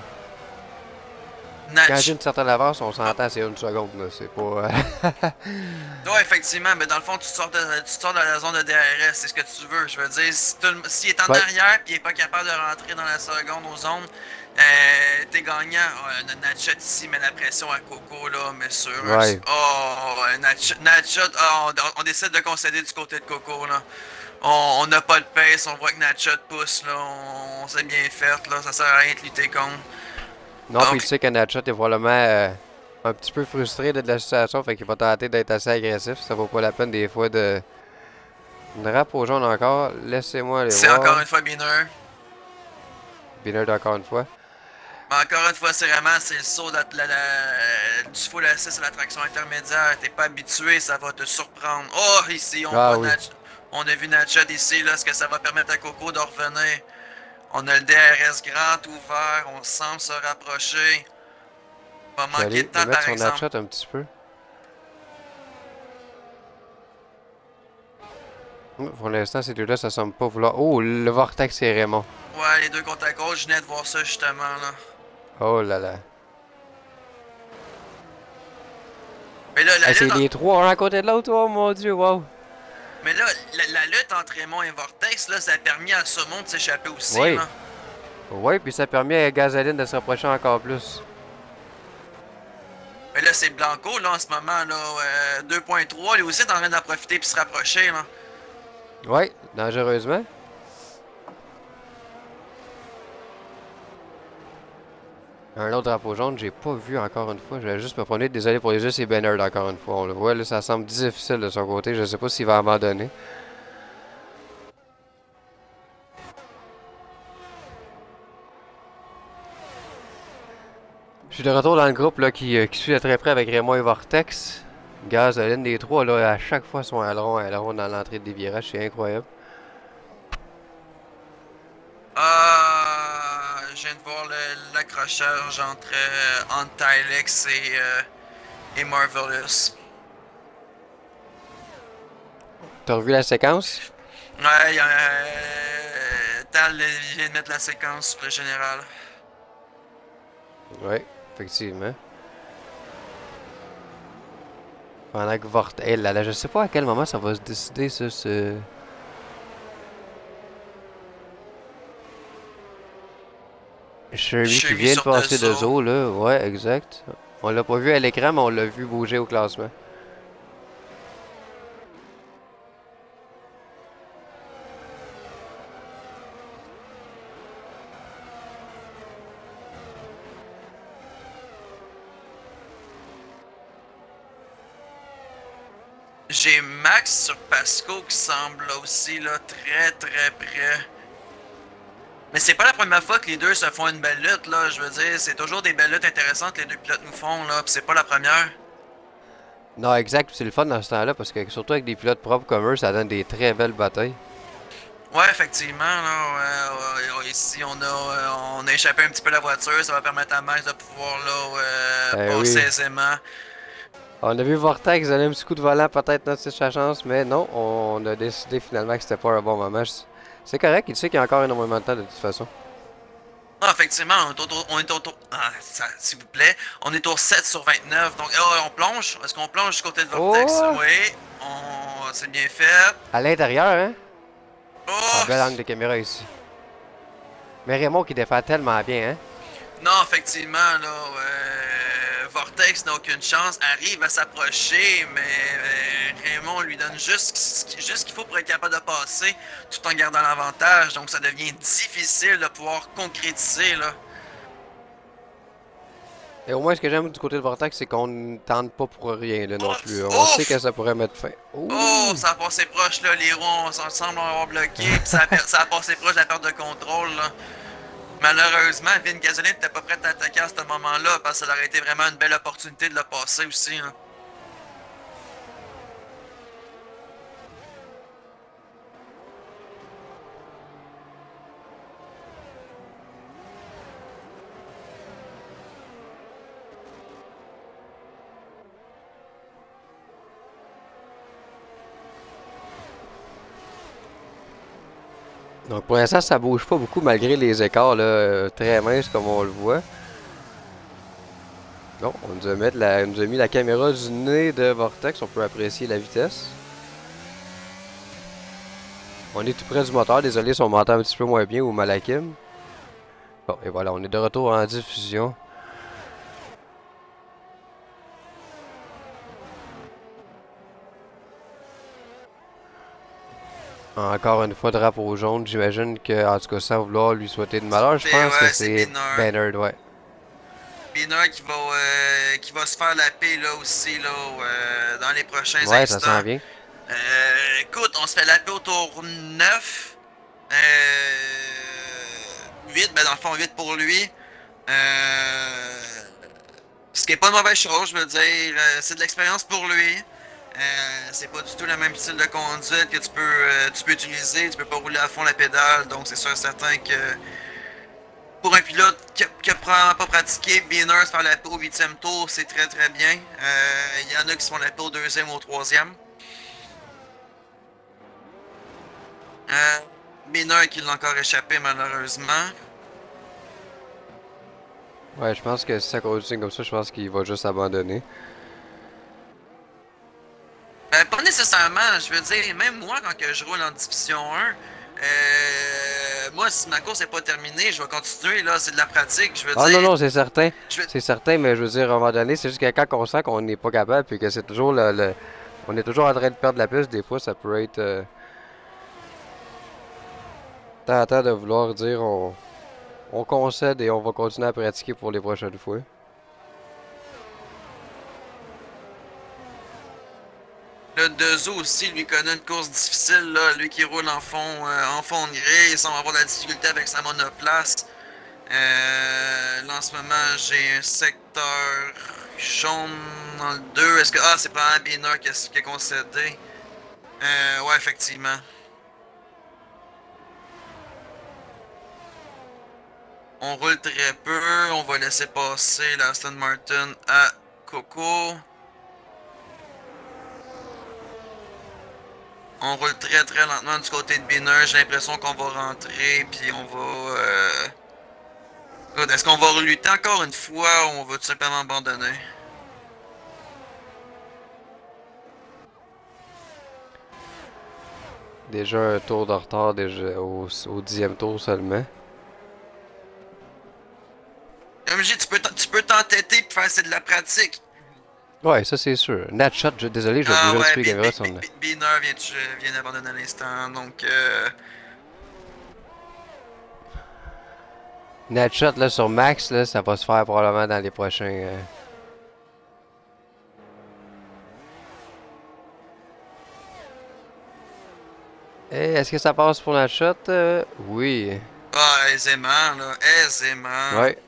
Quand j'ai une certaine avance, on s'entend, c'est une seconde, là, c'est pas... Ouais, effectivement, mais dans le fond, tu sors de la zone de DRS, c'est ce que tu veux. Je veux dire, s'il est en arrière et il est pas capable de rentrer dans la seconde aux zones, t'es gagnant. Natchat ici met la pression à Coco, là, mais sûr. Ouais. Oh, Natchat, on décide de concéder du côté de Coco, là. On n'a pas de pace, on voit que Natchat pousse, là, on s'est bien fait, là, ça sert à rien de lutter contre. Non, puis tu sais que Natchat est probablement un petit peu frustré de la situation, fait qu'il va tenter d'être assez agressif. Ça vaut pas la peine des fois de... Drapeau jaune encore, laissez-moi aller voir. C'est encore une fois Bineur. Bineur encore une fois. Mais encore une fois, c'est le saut du full assist à la traction intermédiaire. T'es pas habitué, ça va te surprendre. Oh, ici, on a vu Natchat ici, là, ce que ça va permettre à Coco de revenir. On a le DRS grand ouvert, on semble se rapprocher. Va manquer de temps par exemple. Natchat un petit peu. Pour l'instant, ces deux-là, ça semble pas vouloir... Oh, le Vortex et Raymond. Ouais, les deux côte à côte, je venais de voir ça justement là. Oh là là. Mais là, c'est les trois, un à côté de l'autre, oh mon dieu, wow. Mais là, la lutte entre Raymond et Vortex, là, ça a permis à Saumon de s'échapper aussi, oui. là. Oui, puis ça a permis à Gasoline de se rapprocher encore plus. Mais là, c'est Blanco, là, en ce moment, là, 2.3, lui aussi est en train d'en profiter puis se rapprocher, là. Oui, dangereusement. Un autre drapeau jaune, j'ai pas vu encore une fois. Je vais juste me promener. Désolé pour les yeux, c'est Bennard encore une fois. On le voit, là, ça semble difficile de son côté. Je sais pas s'il va abandonner. Je suis de retour dans le groupe là, qui suit de très près avec Raymond et Vortex. Gasoline, des trois, là, à chaque fois sont aileron dans l'entrée des virages. C'est incroyable. Je viens de voir l'accrochage entre Tylex et Marvelous. T'as revu la séquence? Ouais, Tal vient de mettre la séquence sur le général. Oui, effectivement. Pendant que Vortex. Elle, là, je sais pas à quel moment ça va se décider, ça, ce. Shermie qui vient de passer de Zo, là. Ouais, exact. On l'a pas vu à l'écran, mais on l'a vu bouger au classement. J'ai Max sur Pasco qui semble aussi là, très près. Mais c'est pas la première fois que les deux se font une belle lutte, là. Je veux dire, c'est toujours des belles luttes intéressantes que les deux pilotes nous font, là. Pis c'est pas la première. Non, exact. C'est le fun dans ce temps-là parce que surtout avec des pilotes propres comme eux, ça donne des très belles batailles. Ouais, effectivement, là. Ici, on a échappé un petit peu la voiture. Ça va permettre à Max de pouvoir là, passer aisément. On a vu Vortex donner un petit coup de volant, peut-être notre sa chance, mais non, on a décidé finalement que c'était pas un bon moment. C'est correct, il sait qu'il y a encore énormément de temps de toute façon. Ah, effectivement, on est au tour. Ah, s'il vous plaît. On est au 7 sur 29. Donc, on plonge. Est-ce qu'on plonge du côté de Vortex? Oh! Oui. C'est bien fait. À l'intérieur, hein? Oh! Un bel angle de caméra ici. Mais Raymond qui défend tellement bien, hein? Non, effectivement, là. Vortex n'a aucune chance. Arrive à s'approcher, mais Raymond lui donne juste ce qu'il faut pour être capable de passer tout en gardant l'avantage. Donc, ça devient difficile de pouvoir concrétiser, là. Et au moins, ce que j'aime du côté de Vortex, c'est qu'on ne tente pas pour rien, là, non plus. On sait que ça pourrait mettre fin. Ouh! Oh, ça a passé proche, là. Les roues, on semble avoir bloqué. Puis ça a passé proche de la perte de contrôle, là. Malheureusement, Vin Gasoline n'était pas prêt à attaquer à ce moment-là parce que ça aurait été vraiment une belle opportunité de le passer aussi. Hein. Donc pour l'instant, ça bouge pas beaucoup malgré les écarts là, très minces comme on le voit. Bon, on nous a mis la caméra du nez de Vortex, on peut apprécier la vitesse. On est tout près du moteur, désolé si on m'entend un petit peu moins bien ou Malakim. Bon, et voilà, on est de retour en diffusion. Encore une fois, drapeau jaune. J'imagine que, en tout cas, sans vouloir lui souhaiter de malheur, je pense que c'est Bennard, ouais. Bennard qui va se faire la paix là aussi là, dans les prochains instants. Ouais, ça s'en vient. Écoute, on se fait la paix au tour 9. 8, ben dans le fond 8 pour lui. Ce qui est pas une mauvaise chose, je veux dire. C'est de l'expérience pour lui. C'est pas du tout le même style de conduite que tu peux utiliser. Tu peux pas rouler à fond la pédale. Donc c'est sûr et certain que pour un pilote qui n'a pas pratiqué, Bennard se faire la paix au 8e tour, c'est très bien. Il y en a qui se font la paix au 2e ou au 3e. Bennard qui l'a encore échappé malheureusement. Ouais, je pense que si ça continue comme ça, je pense qu'il va juste abandonner. Pas nécessairement, je veux dire, même moi quand que je roule en division 1, moi si ma course n'est pas terminée, je vais continuer, là, c'est de la pratique, je veux dire. Non, c'est certain. C'est certain, mais je veux dire, à un moment donné, c'est juste que quand on sent qu'on n'est pas capable, puis que c'est toujours on est toujours en train de perdre la piste, des fois, ça peut être tentant de vouloir dire On concède et on va continuer à pratiquer pour les prochaines fois. Le Dezo aussi, lui connaît une course difficile, là. Lui qui roule en fond de grille, il semble avoir de la difficulté avec sa monoplace. Là, en ce moment, j'ai un secteur jaune dans le 2. Est-ce que... Ah, c'est probablement Biner qui a concédé. Ouais, effectivement. On roule très peu. On va laisser passer la Aston Martin à Coco. On roule très lentement du côté de Biner. J'ai l'impression qu'on va rentrer, puis on va... Est-ce qu'on va relutter encore une fois ou on va tout simplement abandonner? Déjà un tour de retard déjà au 10e tour seulement. MJ, tu peux t'entêter et faire c'est de la pratique. Ouais, ça c'est sûr. Natshot, désolé, je Ah déjà le ouais, speak caméra sur Biner vient d'abandonner à l'instant, donc... Natshot là sur Max, là, ça va se faire probablement dans les prochains. Est-ce que ça passe pour Natshot? Oui. Ah, aisément, là, aisément. Ouais.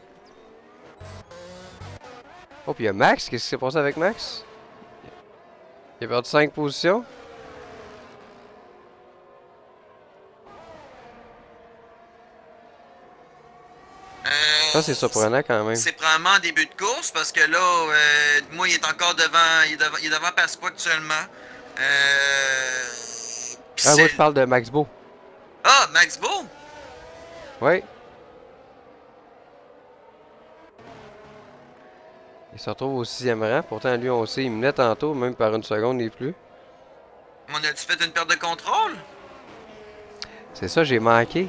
Oh, puis il y a Max. Qu'est-ce qui s'est passé avec Max? Il a perdu 5 positions. Ça, c'est surprenant quand même. C'est probablement en début de course parce que là, moi, il est encore devant. Il est devant Pasqua actuellement. Ah, moi, je parle de Max Beau. Ah, Max Beau? Oui. Il se retrouve au 6e rang. Pourtant, lui, on sait, il menait tantôt, même par une seconde et plus. On a-tu fait une perte de contrôle? C'est ça, j'ai manqué.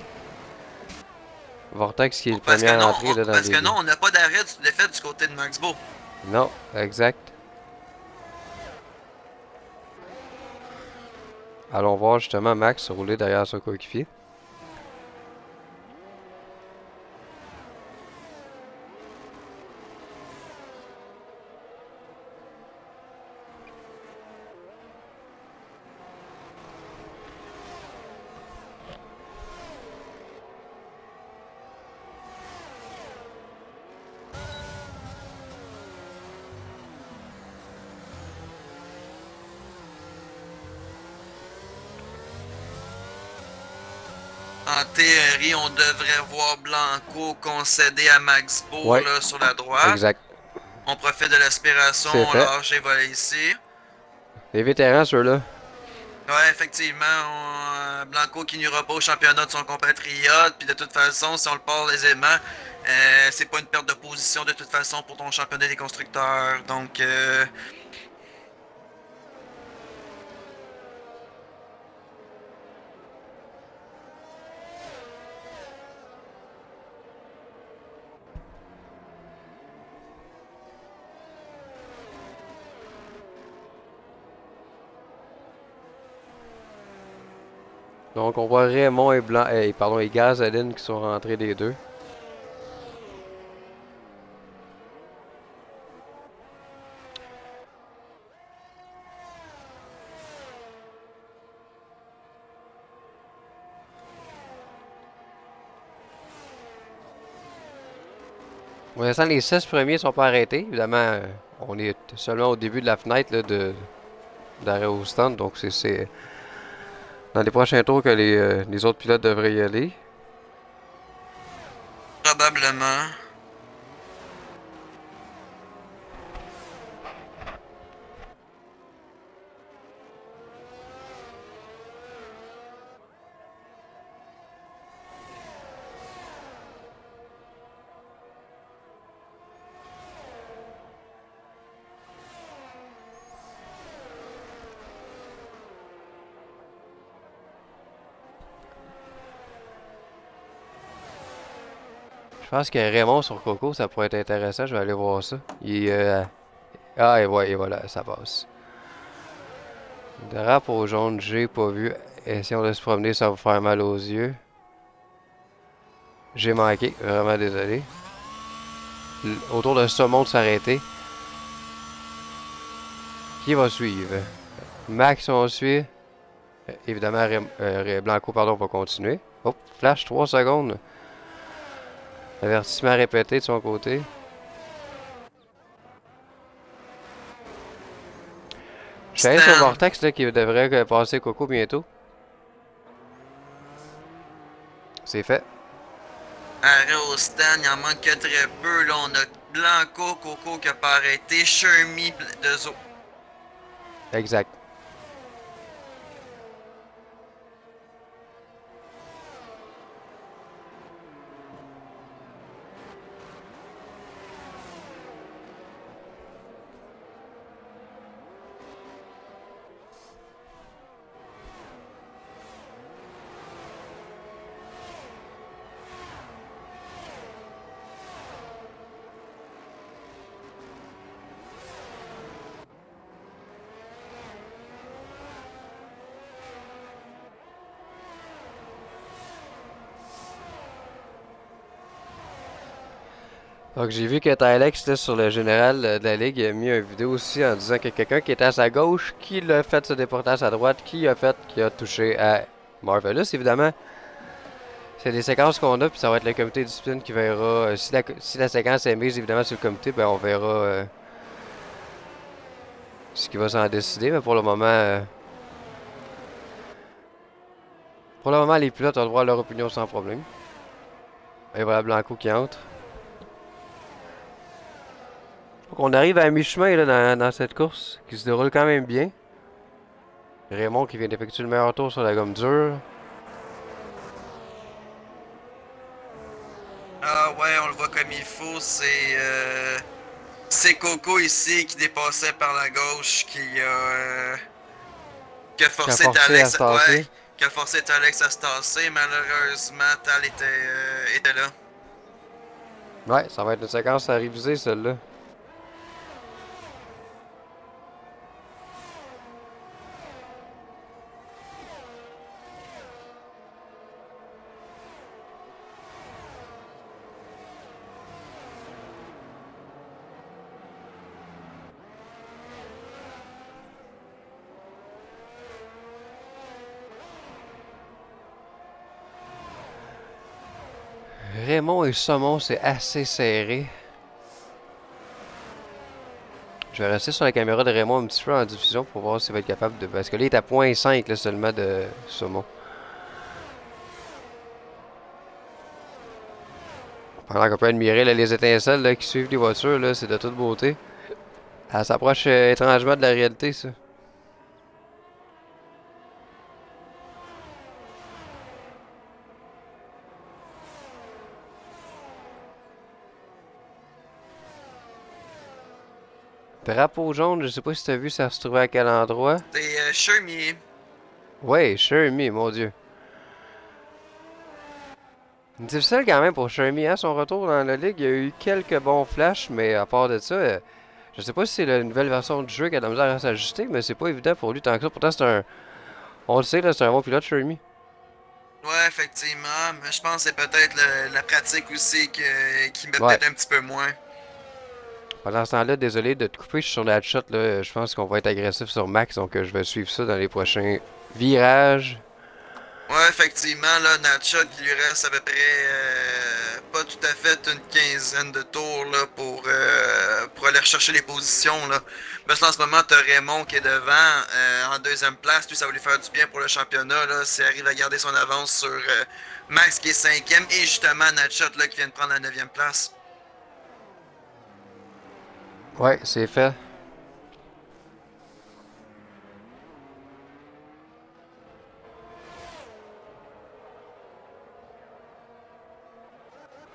Vortex qui est le premier à entrer là, dans parce que non, on n'a pas d'arrêt de fait du côté de Max Beau. Non, exact. Allons voir justement Max rouler derrière son coéquipier. En théorie, on devrait voir Blanco concéder à Max Beau Ouais. là, sur la droite. Exact. On profite de l'aspiration, C'est on fait. lâche et va ici. Les vétérans, ceux-là. Ouais, effectivement, Blanco qui n'ira pas au championnat de son compatriote, puis de toute façon, si on le parle aisément, c'est pas une perte de position de toute façon pour ton championnat des constructeurs. Donc, Donc on voit Raymond et Blanc, pardon, et Gasoline qui sont rentrés les deux. Pour l'instant, les 6 premiers sont pas arrêtés. Évidemment, on est seulement au début de la fenêtre là, d'arrêt au stand. Donc c'est dans les prochains tours que les autres pilotes devraient y aller. probablement. Je pense que Raymond sur Coco, ça pourrait être intéressant. Je vais aller voir ça. Ah, et voilà, ça passe. Drapeau jaune, j'ai pas vu. Essayons de se promener, ça va vous faire mal aux yeux. J'ai manqué, vraiment désolé. Autour de ça, monte s'arrêter. Qui va suivre? Max, on suit. Évidemment, Blanco, pardon, va continuer. Oh, flash, 3 secondes. Avertissement répété de son côté. Je suis sur Vortex là, qui devrait passer Coco bientôt. C'est fait. Arrêt au stand, il en manque que très peu. Là, on a Blanco, Coco qui a pas arrêté, Shermie, Dezo. Exact. Donc j'ai vu que Tylex là, sur le général de la ligue a mis une vidéo aussi en disant que quelqu'un qui était à sa gauche, qui l'a fait se déporter à sa droite, qui a touché à Marvelous. Évidemment, c'est des séquences qu'on a, puis ça va être le comité de discipline qui verra. Si la séquence est mise évidemment sur le comité, ben on verra ce qui va s'en décider. Mais pour le moment, les pilotes ont le droit à leur opinion sans problème. Et voilà Blanco qui entre. Donc on arrive à mi-chemin dans cette course qui se déroule quand même bien. Raymond qui vient d'effectuer le meilleur tour sur la gomme dure. Ah ouais, on le voit comme il faut. C'est Coco ici qui dépassait par la gauche qui a forcé Alex. Ouais, qui a forcé Alex à se tasser. Malheureusement, Tal était là. Ouais, ça va être une séquence à réviser celle-là. Raymond et Saumon, c'est assez serré. Je vais rester sur la caméra de Raymond un petit peu en diffusion pour voir s'il va être capable de... Parce que là, il est à 0.5 là, seulement de Saumon. Pendant qu'on peut admirer là, les étincelles là, qui suivent les voitures, c'est de toute beauté. Ça s'approche étrangement de la réalité, ça. Drapeau jaune, je sais pas si t'as vu ça se trouvait à quel endroit. C'est Shermie. Ouais, Shermie, mon dieu. Difficile quand même pour Shermie, hein, son retour dans la ligue. Il y a eu quelques bons flashs, mais à part de ça, je sais pas si c'est la nouvelle version du jeu qui a de la misère à s'ajuster, mais c'est pas évident pour lui tant que ça. Pourtant, c'est un... On le sait, là, c'est un bon pilote, Shermie. Ouais, effectivement. Mais je pense que c'est peut-être la pratique aussi qui me met Ouais. peut-être un petit peu moins. Pendant ce temps-là, désolé de te couper, je suis sur la shot, là. Je pense qu'on va être agressif sur Max, donc je vais suivre ça dans les prochains virages. Ouais, effectivement, là, Natshot, il lui reste à peu près pas tout à fait une quinzaine de tours là, pour aller rechercher les positions. Là. Parce qu'en ce moment, t'as Raymond qui est devant en deuxième place. Lui, ça va lui faire du bien pour le championnat. Là, s'il arrive à garder son avance sur Max qui est cinquième et justement Natshot là, qui vient de prendre la neuvième place. Ouais, c'est fait.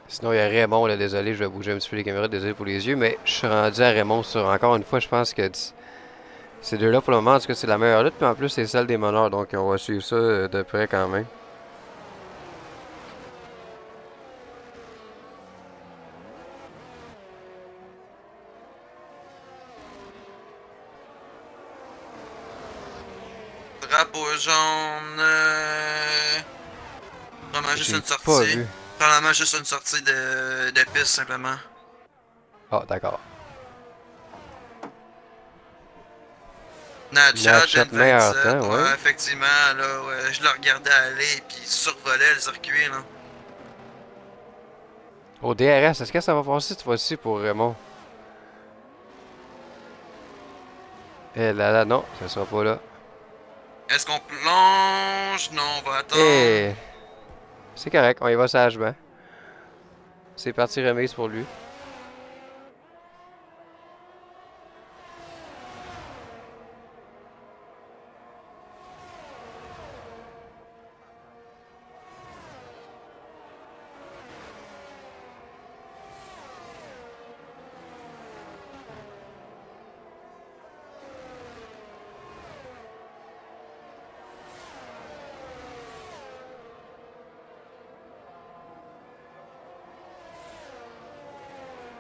Sinon, il y a Raymond, là, désolé, je vais bouger un petit peu les caméras, désolé pour les yeux, mais je suis rendu à Raymond sur, encore une fois, je pense que ces deux-là, pour le moment, en tout cas, c'est la meilleure lutte, puis en plus, c'est celle des meneurs, donc on va suivre ça de près quand même. Drapeau jaune. Vraiment juste J'ai une pas sortie. vu. Probablement juste une sortie de piste, simplement. Ah, d'accord. Natchat, Natchat, meilleur 27, temps, ouais. ouais, effectivement, là, ouais, je le regardais aller, puis il survolait le circuit, là. Au DRS, est-ce que ça va passer cette fois-ci pour Raymond? Eh là là, non, ça sera pas là. Est-ce qu'on plonge? Non, on va attendre. Eh, c'est correct, on y va sagement. C'est parti remise pour lui.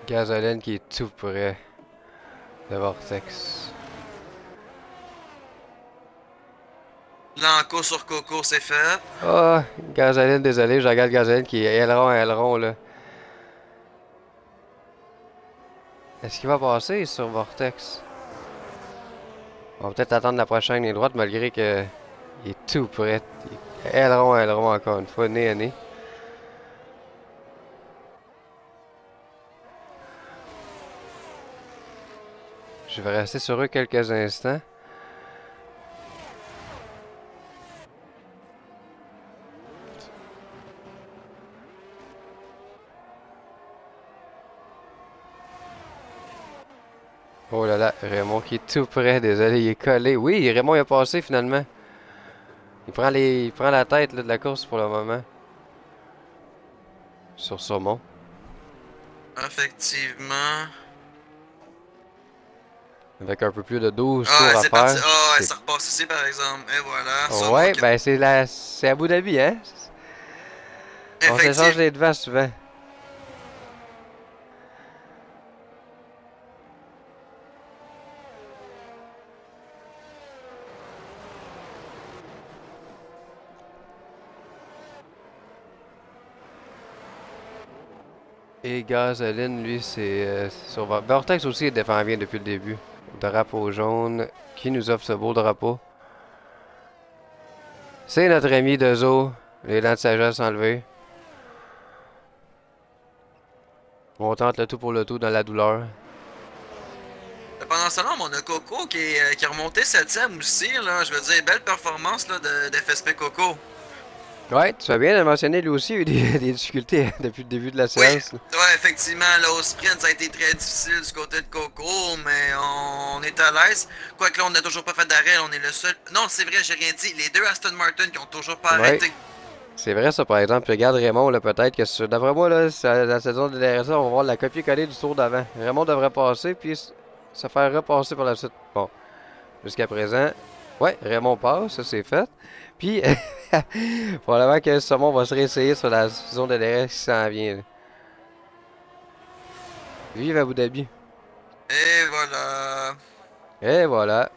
Gasoline qui est tout près de Vortex. Blanco sur Coco, c'est fait. Ah, Gasoline, désolé, je regarde Gasoline qui est aileron à aileron là. Est-ce qu'il va passer sur Vortex? On va peut-être attendre la prochaine ligne droite malgré que il est tout près. Aileron à aileron encore une fois, nez à nez. Je vais rester sur eux quelques instants. Oh là là, Raymond qui est tout près, désolé, il est collé. Oui, Raymond il a passé finalement. Il prend la tête là, de la course pour le moment. Sur Saumon. Effectivement. Avec un peu plus de 12 Ah, tours à c'est parti. faire. Ah, C'est... ça repasse ici, par exemple. Et voilà, ça Ouais, va. ben c'est Abu Dhabi, hein? On s'échange Effectivement. les devants souvent. Et Gasoline, lui, c'est sur Vortex aussi, il défend bien depuis le début. Drapeau jaune. Qui nous offre ce beau drapeau? C'est notre ami Dezo. Les dents de sagesse enlevées. On tente le tout pour le tout dans la douleur. Pendant ce temps, on a Coco qui est remonté 7ème aussi, là. Je veux dire, belle performance là, d'FSP Coco. Ouais, tu fais bien de mentionner, lui aussi, il a eu des difficultés depuis le début de la Oui, séance. ouais, effectivement, là, au sprint, ça a été très difficile du côté de Coco, mais on est à l'aise. Quoique là, on n'a toujours pas fait d'arrêt, on est le seul. Non, c'est vrai, j'ai rien dit. Les deux Aston Martin qui ont toujours pas Ouais, arrêté. c'est vrai ça par exemple. Regarde Raymond, là, peut-être que d'après moi, là, la saison de DRSA, on va voir la copier-coller du tour d'avant. Raymond devrait passer, puis se faire repasser par la suite. Bon, jusqu'à présent, ouais, Raymond passe, ça c'est fait. Puis, probablement que Saumon va se réessayer sur la saison de DRS qui s'en vient. Là. Vive Abu Dhabi. Et voilà. Et voilà.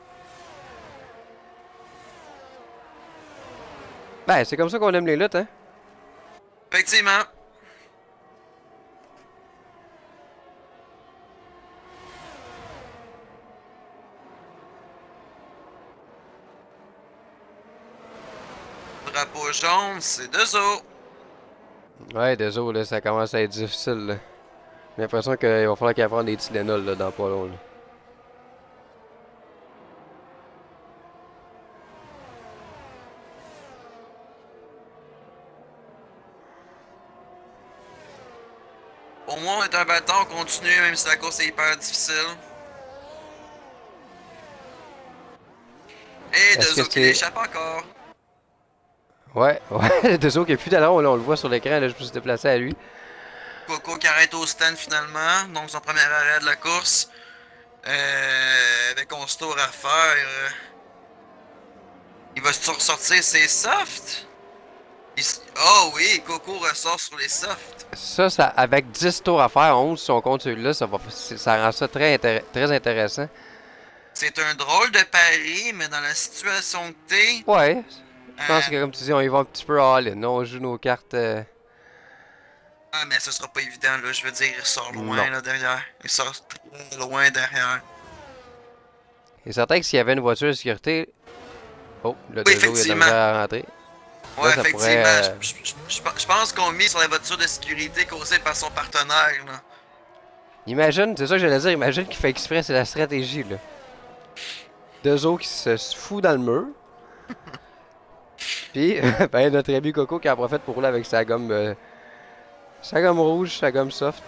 Ben, c'est comme ça qu'on aime les luttes, hein? Effectivement. Drapeau jaune, c'est deux os. Ouais, désolé, là, ça commence à être difficile, là. J'ai l'impression qu'il va falloir qu'il apprenne des Tylenol, là, dans pas long, là. Au moins, on est un bâton, on continue, même si la course est hyper difficile. Et Est-ce deux que os qui c'est... l'échappent encore. Ouais, ouais, Deso qui a plus d'allons, là, on le voit sur l'écran, là, je me suis déplacé à lui. Coco qui arrête au stand finalement, donc son premier arrêt de la course. Avec 11 tours à faire. Il va se ressortir ses softs. Oh oui, Coco ressort sur les softs. Ça, avec 10 tours à faire, 11 si on compte celui-là, ça rend ça très intéressant. C'est un drôle de pari, mais dans la situation que t'es, Ouais, je pense euh, que comme tu dis, on y va un petit peu all-in. On joue nos cartes Ah, mais ce sera pas évident, là. Je veux dire, il sort Non. loin, là, derrière. Il sort très loin derrière. C'est certain que s'il y avait une voiture de sécurité... Oh, le Oui, Dezo, il y a de la misère effectivement. à rentrer. Ouais, Là, ça effectivement. pourrait... Je pense qu'on mise sur la voiture de sécurité causée par son partenaire, là. Imagine, c'est ça que j'allais dire, imagine qu'il fait exprès, c'est la stratégie, là. Dezo qui se fout dans le mur. Puis, ben, notre ami Coco qui en profite pour rouler avec sa gomme rouge, sa gomme soft.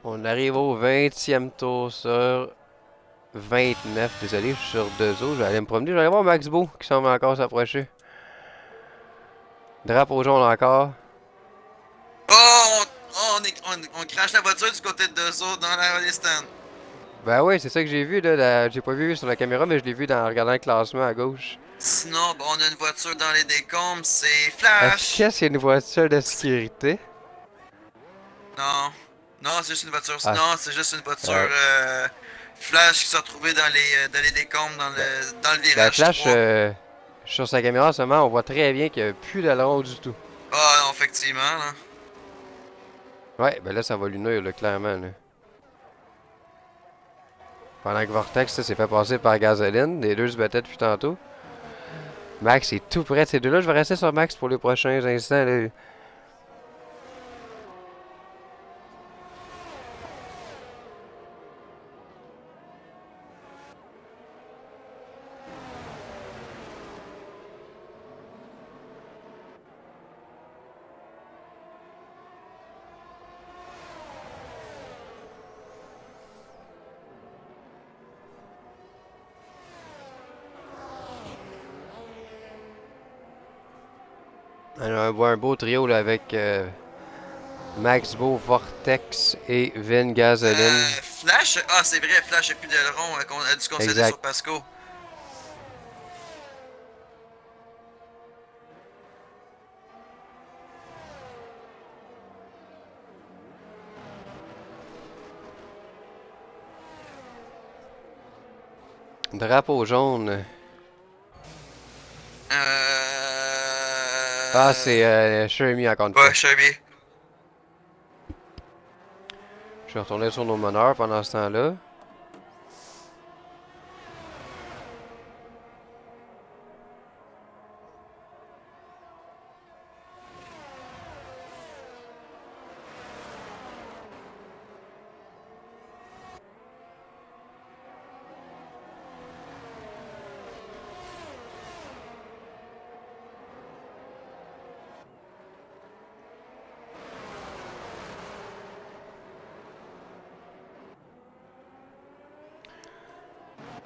On arrive au 20e tour sur 29. Désolé, je suis sur Dezo. Je vais aller me promener. Je vais aller voir Max Beau qui semble encore s'approcher. Drapeau jaune encore. Oh! On crache la voiture du côté de Dezo dans la des stands. Ben oui, c'est ça que j'ai vu là. J'ai pas vu sur la caméra, mais je l'ai vu en regardant le classement à gauche. Sinon, bon, on a une voiture dans les décombres, c'est Est-ce Flash. que c'est une voiture de sécurité? Non. Non, c'est juste une voiture. Ah, Non, c'est juste une voiture ouais. Flash qui s'est retrouvée dans les décombres Ben, dans le ben virage Flash, 3. sur sa caméra seulement, on voit très bien qu'il n'y a plus d'aileron du tout. Ah, non, effectivement, là. Ouais, ben là, ça va l'unir, là, clairement. Là. Pendant que Vortex ça, s'est fait passer par Gasoline, les deux se battaient depuis tantôt. Max est tout près de ces deux-là. Je vais rester sur Max pour les prochains instants. Là. Alors, on voit un beau trio là, avec Max Beau, Vortex et Vin Gasoline. Flash? Ah, c'est vrai, Flash a plus d'aileron qu'on a dû concéder Exact. sur Pasco. Drapeau jaune. Ah, c'est Shermie encore une fois. Ouais, Chevy. Je suis retourné sur nos meneurs pendant ce temps-là.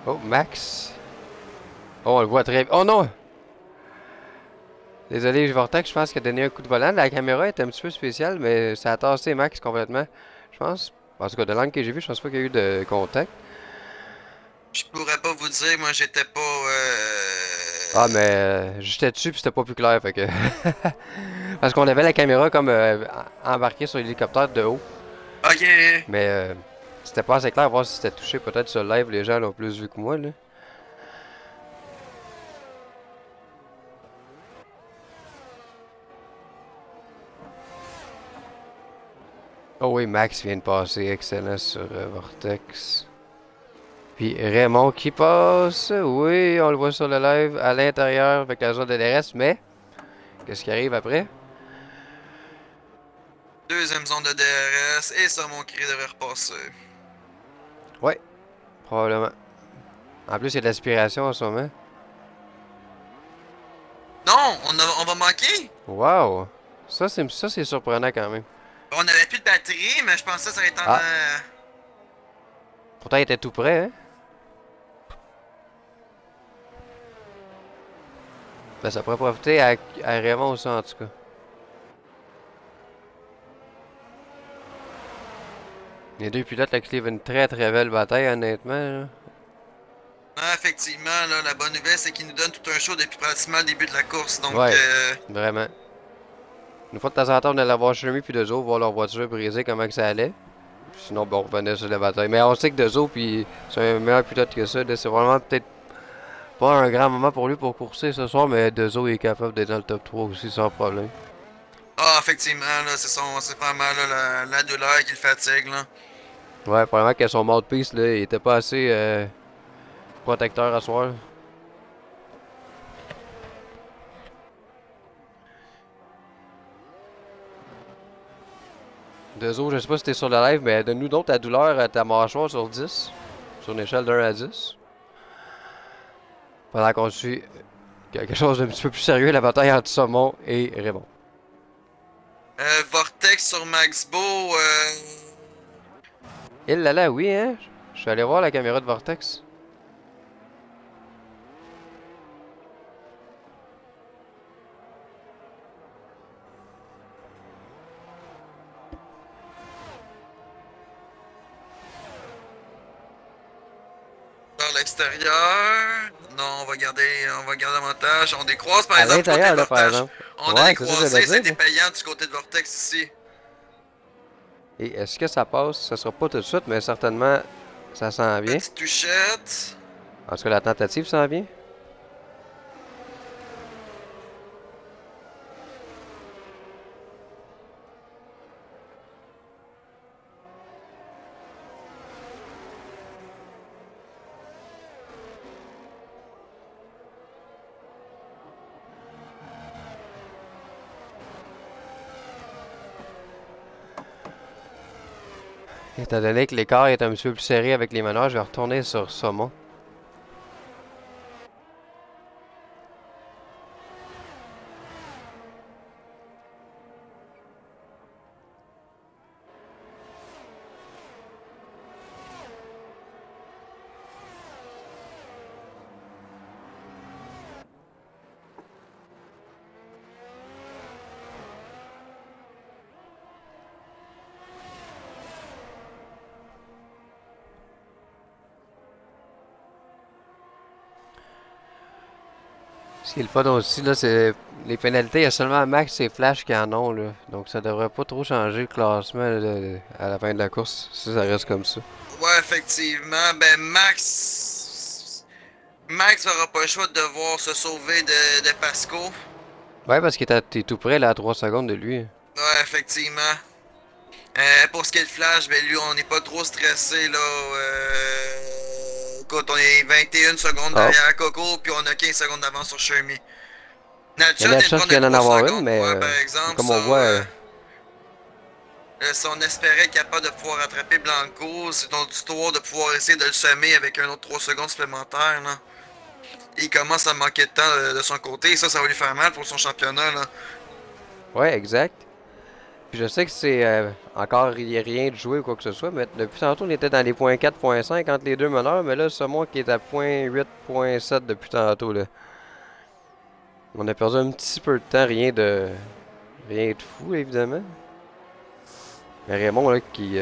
Oh, Max. Oh, on le voit très bien. Oh non! Désolé, Vortex, je pense qu'il a donné un coup de volant. La caméra est un petit peu spéciale, mais ça a tassé Max complètement. Je pense. En tout cas, de l'angle que j'ai vu, je pense pas qu'il y a eu de contact. Je pourrais pas vous dire, moi j'étais pas. Ah, mais j'étais dessus puis c'était pas plus clair, fait que. Parce qu'on avait la caméra comme embarquée sur l'hélicoptère de haut. Ok. Mais c'était pas assez clair, voir si c'était touché. Peut-être sur le live, les gens l'ont plus vu que moi, là. Oh oui, Max vient de passer, excellent sur Vortex. Puis Raymond qui passe, oui, on le voit sur le live à l'intérieur avec la zone de DRS, mais qu'est-ce qui arrive après? Deuxième zone de DRS et ça, mon cri devrait repasser. Ouais, probablement. En plus, il y a de l'aspiration en ce moment. Non, on va manquer. Wow! Ça, c'est surprenant quand même. On avait plus de batterie, mais je pensais que ça allait être en. Ah, pourtant, il était tout près, hein? Ben, ça pourrait profiter à Raymond aussi, en tout cas. Les deux pilotes là, qui livrent une très très belle bataille, honnêtement. Là. Ah, effectivement, là, la bonne nouvelle, c'est qu'il nous donne tout un show depuis pratiquement le début de la course. Donc, Ouais, vraiment. Une fois de temps en temps, on allait voir Jeremy puis Dezo, voir leur voiture brisée, comment que ça allait. Sinon, bon, on revenait sur la bataille. Mais on sait que Dezo, puis c'est un meilleur pilote que ça. C'est vraiment peut-être pas un grand moment pour lui pour courser ce soir, mais Dezo est capable d'être dans le top 3 aussi sans problème. ah, effectivement, là, c'est vraiment là, la douleur qui le fatigue, là. Ouais, probablement que son mouthpiece, là, il était pas assez protecteur à soir. Dezo, je sais pas si t'es sur le live, mais donne-nous donc ta douleur à ta mâchoire sur 10. Sur une échelle de 1 à 10. Pendant qu'on suit quelque chose d'un petit peu plus sérieux, la bataille entre Saumon et Raymond. Vortex sur Maxbo, Il là là, oui, hein? Je suis allé voir la caméra de Vortex. dans l'extérieur. Non, on va garder montage. On décroise par À exemple du côté l'intérieur, de là, par Vortex. exemple. On a Ouais, c'est ça que décroisé, j'allais c'était dire. payant du côté de Vortex ici. Et est-ce que ça passe? Ça sera pas tout de suite, mais certainement, ça s'en vient. Petite touchette. En tout cas, la tentative s'en vient. Étant donné que l'écart est un petit peu plus serré avec les meneurs, je vais retourner sur Saumon. Ce qui est le fun aussi, là, c'est les pénalités. Il y a seulement Max et Flash qui en ont, là. Donc ça devrait pas trop changer le classement là, à la fin de la course, si ça reste comme ça. Ouais, effectivement. Ben, Max n'aura pas le choix de devoir se sauver de Pasco. Ouais, parce qu'il était tout près, là, à 3 secondes de lui. Ouais, effectivement. Pour ce qui est de Flash, ben lui, on n'est pas trop stressé, là. Écoute, on est 21 secondes Oh. derrière Coco, puis on a 15 secondes d'avance sur Shermy. Il y a Natchat de la vient de chance prendre qu'il y en 3 avoir secondes. une, mais Ouais, par exemple, comme ça, on voit, si on espérait être capable de pouvoir rattraper Blanco, c'est notre histoire de pouvoir essayer de le semer avec un autre 3 secondes supplémentaires, là. Il commence à manquer de temps de son côté, et ça va lui faire mal pour son championnat, là. ouais, exact. Puis je sais que c'est encore il y a rien de joué ou quoi que ce soit, mais depuis tantôt on était dans les points 4, points 5 entre les deux meneurs, mais là c'est moi qui est à point 8, point 7 depuis tantôt là. On a perdu un petit peu de temps, rien de fou évidemment. Mais Raymond là qui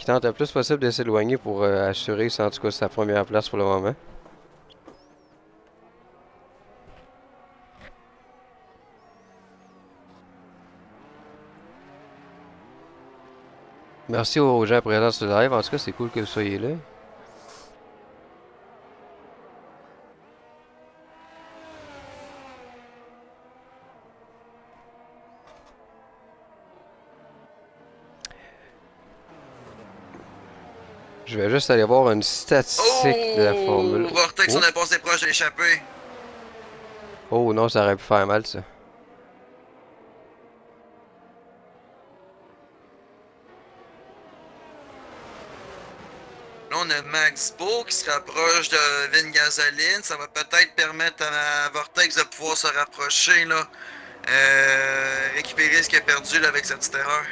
tente le plus possible de s'éloigner pour assurer en tout cas sa première place pour le moment. Merci aux gens présents sur le live. En tout cas, c'est cool que vous soyez là. Je vais juste aller voir une statistique de la Formule. Vortex, on est passé proche de l'échapper. Oh non, ça aurait pu faire mal ça. Là, on a Max Beau qui se rapproche de Vin Gasoline. Ça va peut-être permettre à Vortex de pouvoir se rapprocher, là. Récupérer ce qu'il a perdu là, avec cette petite erreur.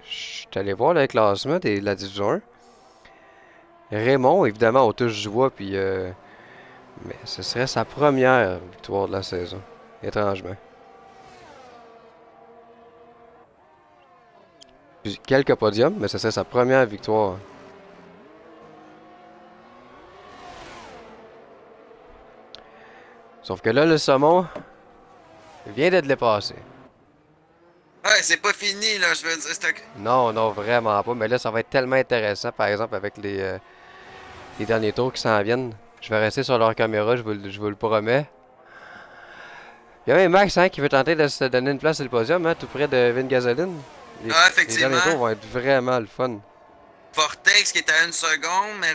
Je suis allé voir le classement de la division 1. Raymond, évidemment, on touche du bois, puis mais ce serait sa première victoire de la saison, étrangement. Puis quelques podiums, mais ça serait sa première victoire. Sauf que là, le saumon vient d'être dépassé. Ouais, c'est pas fini, là, je veux dire. Non, non, vraiment pas. Mais là, ça va être tellement intéressant, par exemple, avec les derniers tours qui s'en viennent. Je vais rester sur leur caméra, je vous le promets. Il y a même Max hein, qui veut tenter de se donner une place sur le podium, hein, tout près de Vin Gasoline. Ah, Les derniers tours effectivement. vont être vraiment le fun. Vortex, qui était à 1 seconde, mais a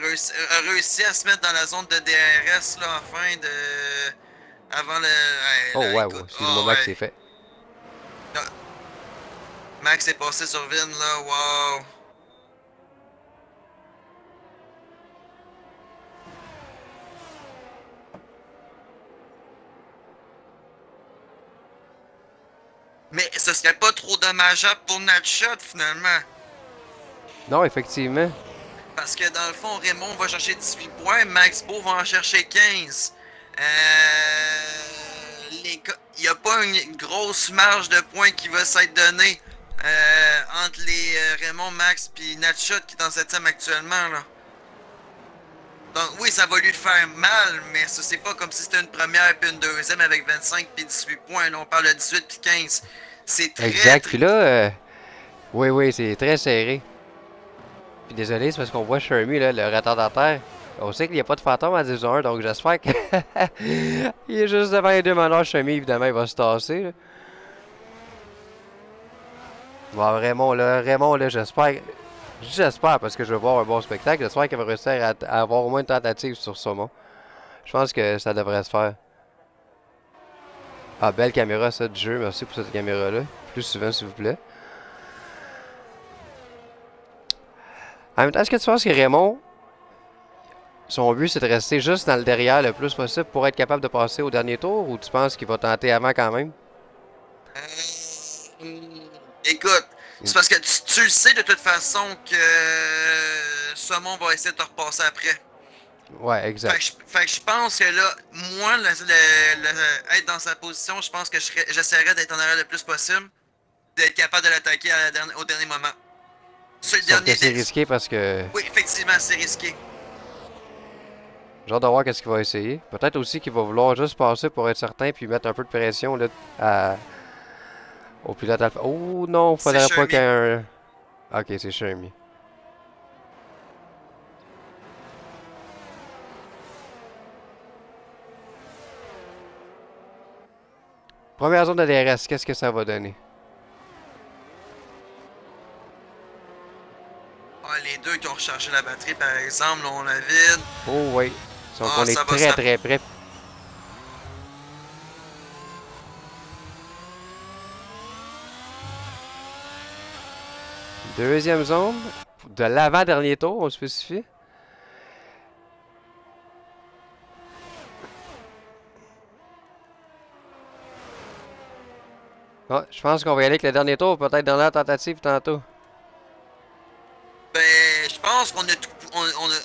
réussi à se mettre dans la zone de DRS, là, enfin, avant le... Ouais, Oh, là, wow, écoute. excuse-moi, Oh, Max, ouais. c'est fait. Ah, Max est passé sur Vin, là, wow. Mais ce serait pas trop dommageable pour Natshot, finalement. Non, effectivement. Parce que dans le fond, Raymond va chercher 18 points, Max Beau va en chercher 15. Il n'y a pas une grosse marge de points qui va s'être donnée entre les Raymond, Max et Natshot qui est en 7ème actuellement. Là. Donc oui, ça va lui faire mal, mais ça c'est pas comme si c'était une première puis une deuxième avec 25 puis 18 points. Là, on parle de 18 puis 15. C'est Exact. très... Puis là, oui, oui, c'est très serré. Puis désolé, c'est parce qu'on voit Shermy, là, le retardataire. On sait qu'il n'y a pas de fantôme à 10-1, donc j'espère que. Il est juste devant les deux meneurs. Shermy, évidemment, il va se tasser. Là. Bon, Raymond, là, j'espère. J'espère parce que je veux voir un bon spectacle. J'espère qu'il va réussir à avoir au moins une tentative sur Saumon. Je pense que ça devrait se faire. Ah, belle caméra, ça, du jeu. Merci pour cette caméra-là. Plus souvent, s'il vous plaît. En même temps, est-ce que tu penses que Raymond, son but, c'est de rester juste dans le derrière le plus possible pour être capable de passer au dernier tour ou tu penses qu'il va tenter avant quand même? Écoute, c'est parce que tu le sais de toute façon que Saumon va essayer de te repasser après. Ouais, exact. Fait que je pense que là, moi, être dans sa position, je pense que j'essaierais d'être en arrière le plus possible, d'être capable de l'attaquer au dernier moment. Sur le Sauf que dernier c'est risqué parce que Oui, effectivement, c'est risqué. j'ai hâte de voir qu'est-ce qu'il va essayer. Peut-être aussi qu'il va vouloir juste passer pour être certain puis mettre un peu de pression là, au pilote alpha. Oh non, faudrait pas qu'un... Ok, c'est Shermy. Première zone de DRS, qu'est-ce que ça va donner? Ah, les deux qui ont rechargé la batterie, par exemple, là, on la vide. Oh oui. Donc on est Ça va très très près. Deuxième zone. De l'avant-dernier tour, on spécifie. Ah, je pense qu'on va y aller avec le dernier tour, peut-être dernière tentative tantôt. Ben, je pense qu'on a,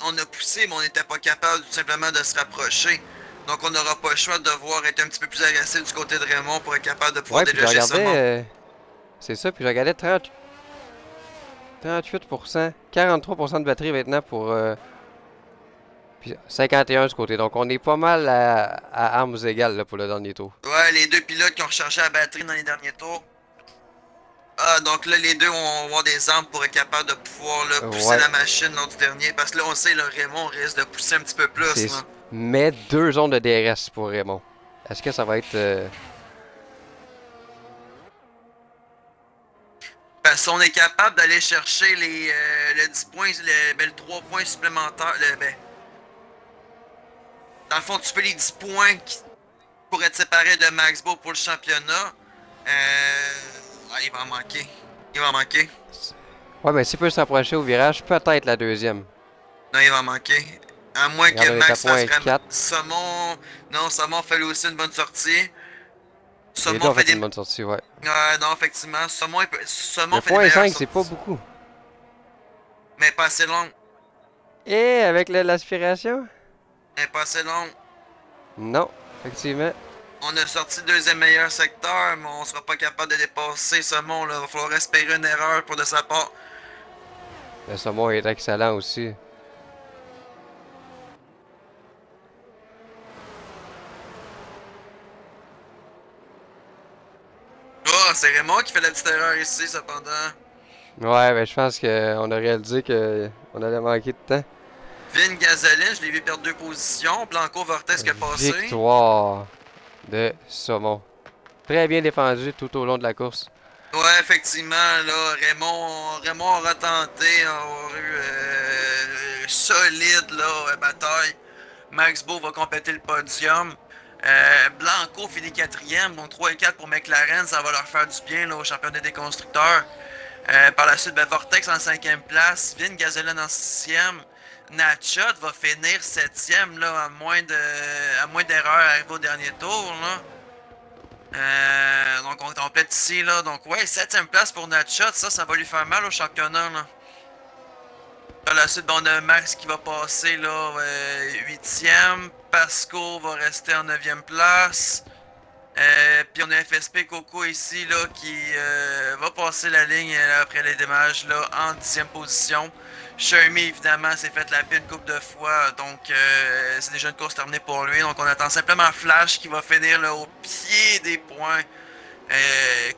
on a poussé, mais on n'était pas capable tout simplement de se rapprocher. Donc on n'aura pas le choix de devoir être un petit peu plus agressif du côté de Raymond pour être capable de pouvoir Ouais, puis je déloger Saumon. regardais... c'est ça, puis je regardais 38%, 43% de batterie maintenant pour... puis 51 du côté. Donc on est pas mal à armes égales là, pour le dernier tour. Ouais, les deux pilotes qui ont rechargé la batterie dans les derniers tours. Ah, donc là, les deux vont avoir des armes pour être capable de pouvoir là, pousser Ouais. la machine lors du dernier. Parce que là, on sait, le Raymond risque de pousser un petit peu plus. Là. Mais 2 zones de DRS pour Raymond. Est-ce que ça va être... Parce qu'on est capable d'aller chercher le 10 points, le 3 points supplémentaires. Dans le fond, tu fais les 10 points pour être séparé de Max Beau pour le championnat. Il va en manquer. Il va en manquer. Ouais, mais s'il peut s'approcher au virage, peut-être la deuxième. Non, il va en manquer. À moins que Regarde, Max fasse point 4. Saumon. Non, Saumon fait lui aussi une bonne sortie. Les deux ont fait une bonne sortie, ouais. Non, effectivement. Saumon Le fait des point meilleures 5, sorties. c'est pas beaucoup. Mais pas assez long. Et avec l'aspiration? Mais pas assez long. Non, effectivement. On a sorti le deuxième meilleur secteur, mais on sera pas capable de dépasser ce monde là. Il va falloir espérer une erreur pour de sa part. Le saumon est excellent aussi. Oh, c'est Raymond qui fait la petite erreur ici, cependant. Ouais, ben je pense qu'on a réalisé qu'on allait manquer de temps. Vin Gasoline, je l'ai vu perdre 2 positions. Blanco Vortex qui a passé. Victoire de saumon. Très bien défendu tout au long de la course. Ouais, effectivement, là, Raymond aura tenté, aura eu solide là, bataille. Max Beau va compléter le podium. Blanco finit quatrième, donc 3 et 4 pour McLaren, ça va leur faire du bien là, au championnat des constructeurs. Par la suite, ben, Vortex en cinquième place, Vin Gasoline en sixième. Natchot va finir septième là, à moins d'erreurs arrivées au dernier tour. Là. Donc on complète ici là. Donc ouais, septième place pour Natchot, ça va lui faire mal au championnat là. Par la suite, ben, on a Max qui va passer là, huitième. Pasco va rester en neuvième place. Puis on a FSP Coco ici là qui va passer la ligne après les démarrages là en 10e position. Shermy évidemment s'est fait la pile une couple de fois, donc c'est déjà une course terminée pour lui. Donc on attend simplement Flash qui va finir là, au pied des points.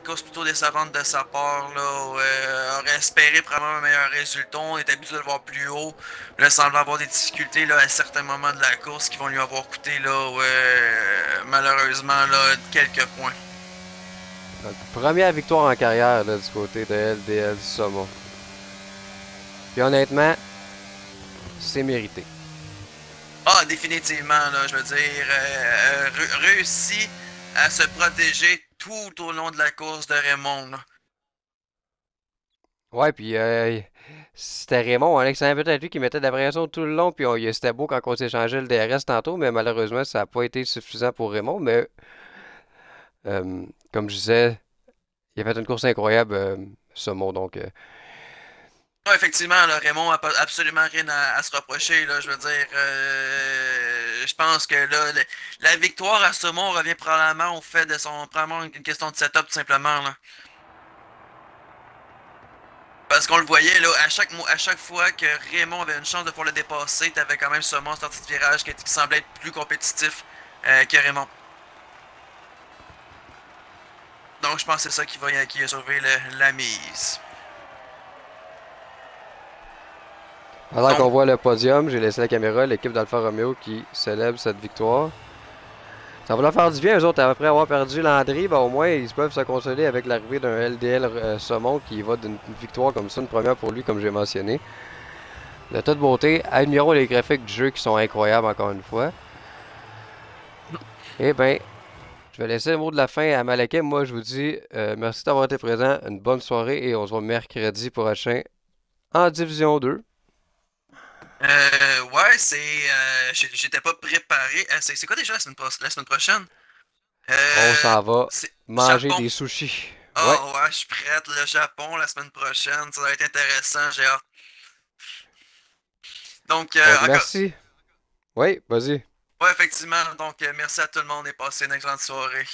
Course plutôt décevante de sa part là, aurait espéré probablement un meilleur résultat. On est habitué de le voir plus haut. Là, semble avoir des difficultés là, à certains moments de la course qui vont lui avoir coûté là, malheureusement là, quelques points. Donc, première victoire en carrière là, du côté de LDL Saumon. Puis honnêtement, c'est mérité. Ah, définitivement, là, je veux dire, réussi à se protéger tout au long de la course de Raymond. Là. Ouais, puis c'était Raymond, Alex, c'est peut-être lui qui mettait de la pression tout le long, puis c'était beau quand on s'échangeait le DRS tantôt, mais malheureusement, ça n'a pas été suffisant pour Raymond. Mais comme je disais, il a fait une course incroyable, Saumon. Donc, Ouais, effectivement, là, Raymond n'a absolument rien à se reprocher. Là, je veux dire, je pense que là, la victoire à Saumon revient probablement au fait de son. Probablement une question de setup, tout simplement. Là. Parce qu'on le voyait, là, à chaque fois que Raymond avait une chance de pouvoir le dépasser, t'avais quand même Saumon sorti de virage qui semblait être plus compétitif que Raymond. Donc je pense que c'est ça qui a sauvé la mise. pendant qu'on Donc, voit le podium, j'ai laissé la caméra, l'équipe d'Alfa Romeo qui célèbre cette victoire. Ça va leur faire du bien, eux autres, après avoir perdu Landry, ben, au moins ils peuvent se consoler avec l'arrivée d'un LDL Saumon qui va d'une victoire comme ça, une première pour lui, comme j'ai mentionné. De toute beauté, admirons les graphiques du jeu qui sont incroyables encore une fois. Eh bien, je vais laisser le mot de la fin à Malakem. Moi, je vous dis merci d'avoir été présent, une bonne soirée et on se voit mercredi prochain en Division 2. ouais, j'étais pas préparé. C'est quoi déjà la semaine prochaine? On Euh, s'en va c'est manger Japon. des sushis. Ouais, Oh ouais, je suis prête. Le Japon la semaine prochaine. Ça va être intéressant, j'ai hâte. Donc, donc encore. merci. Oui, vas-y. Ouais, effectivement. Donc, merci à tout le monde et passez une excellente soirée.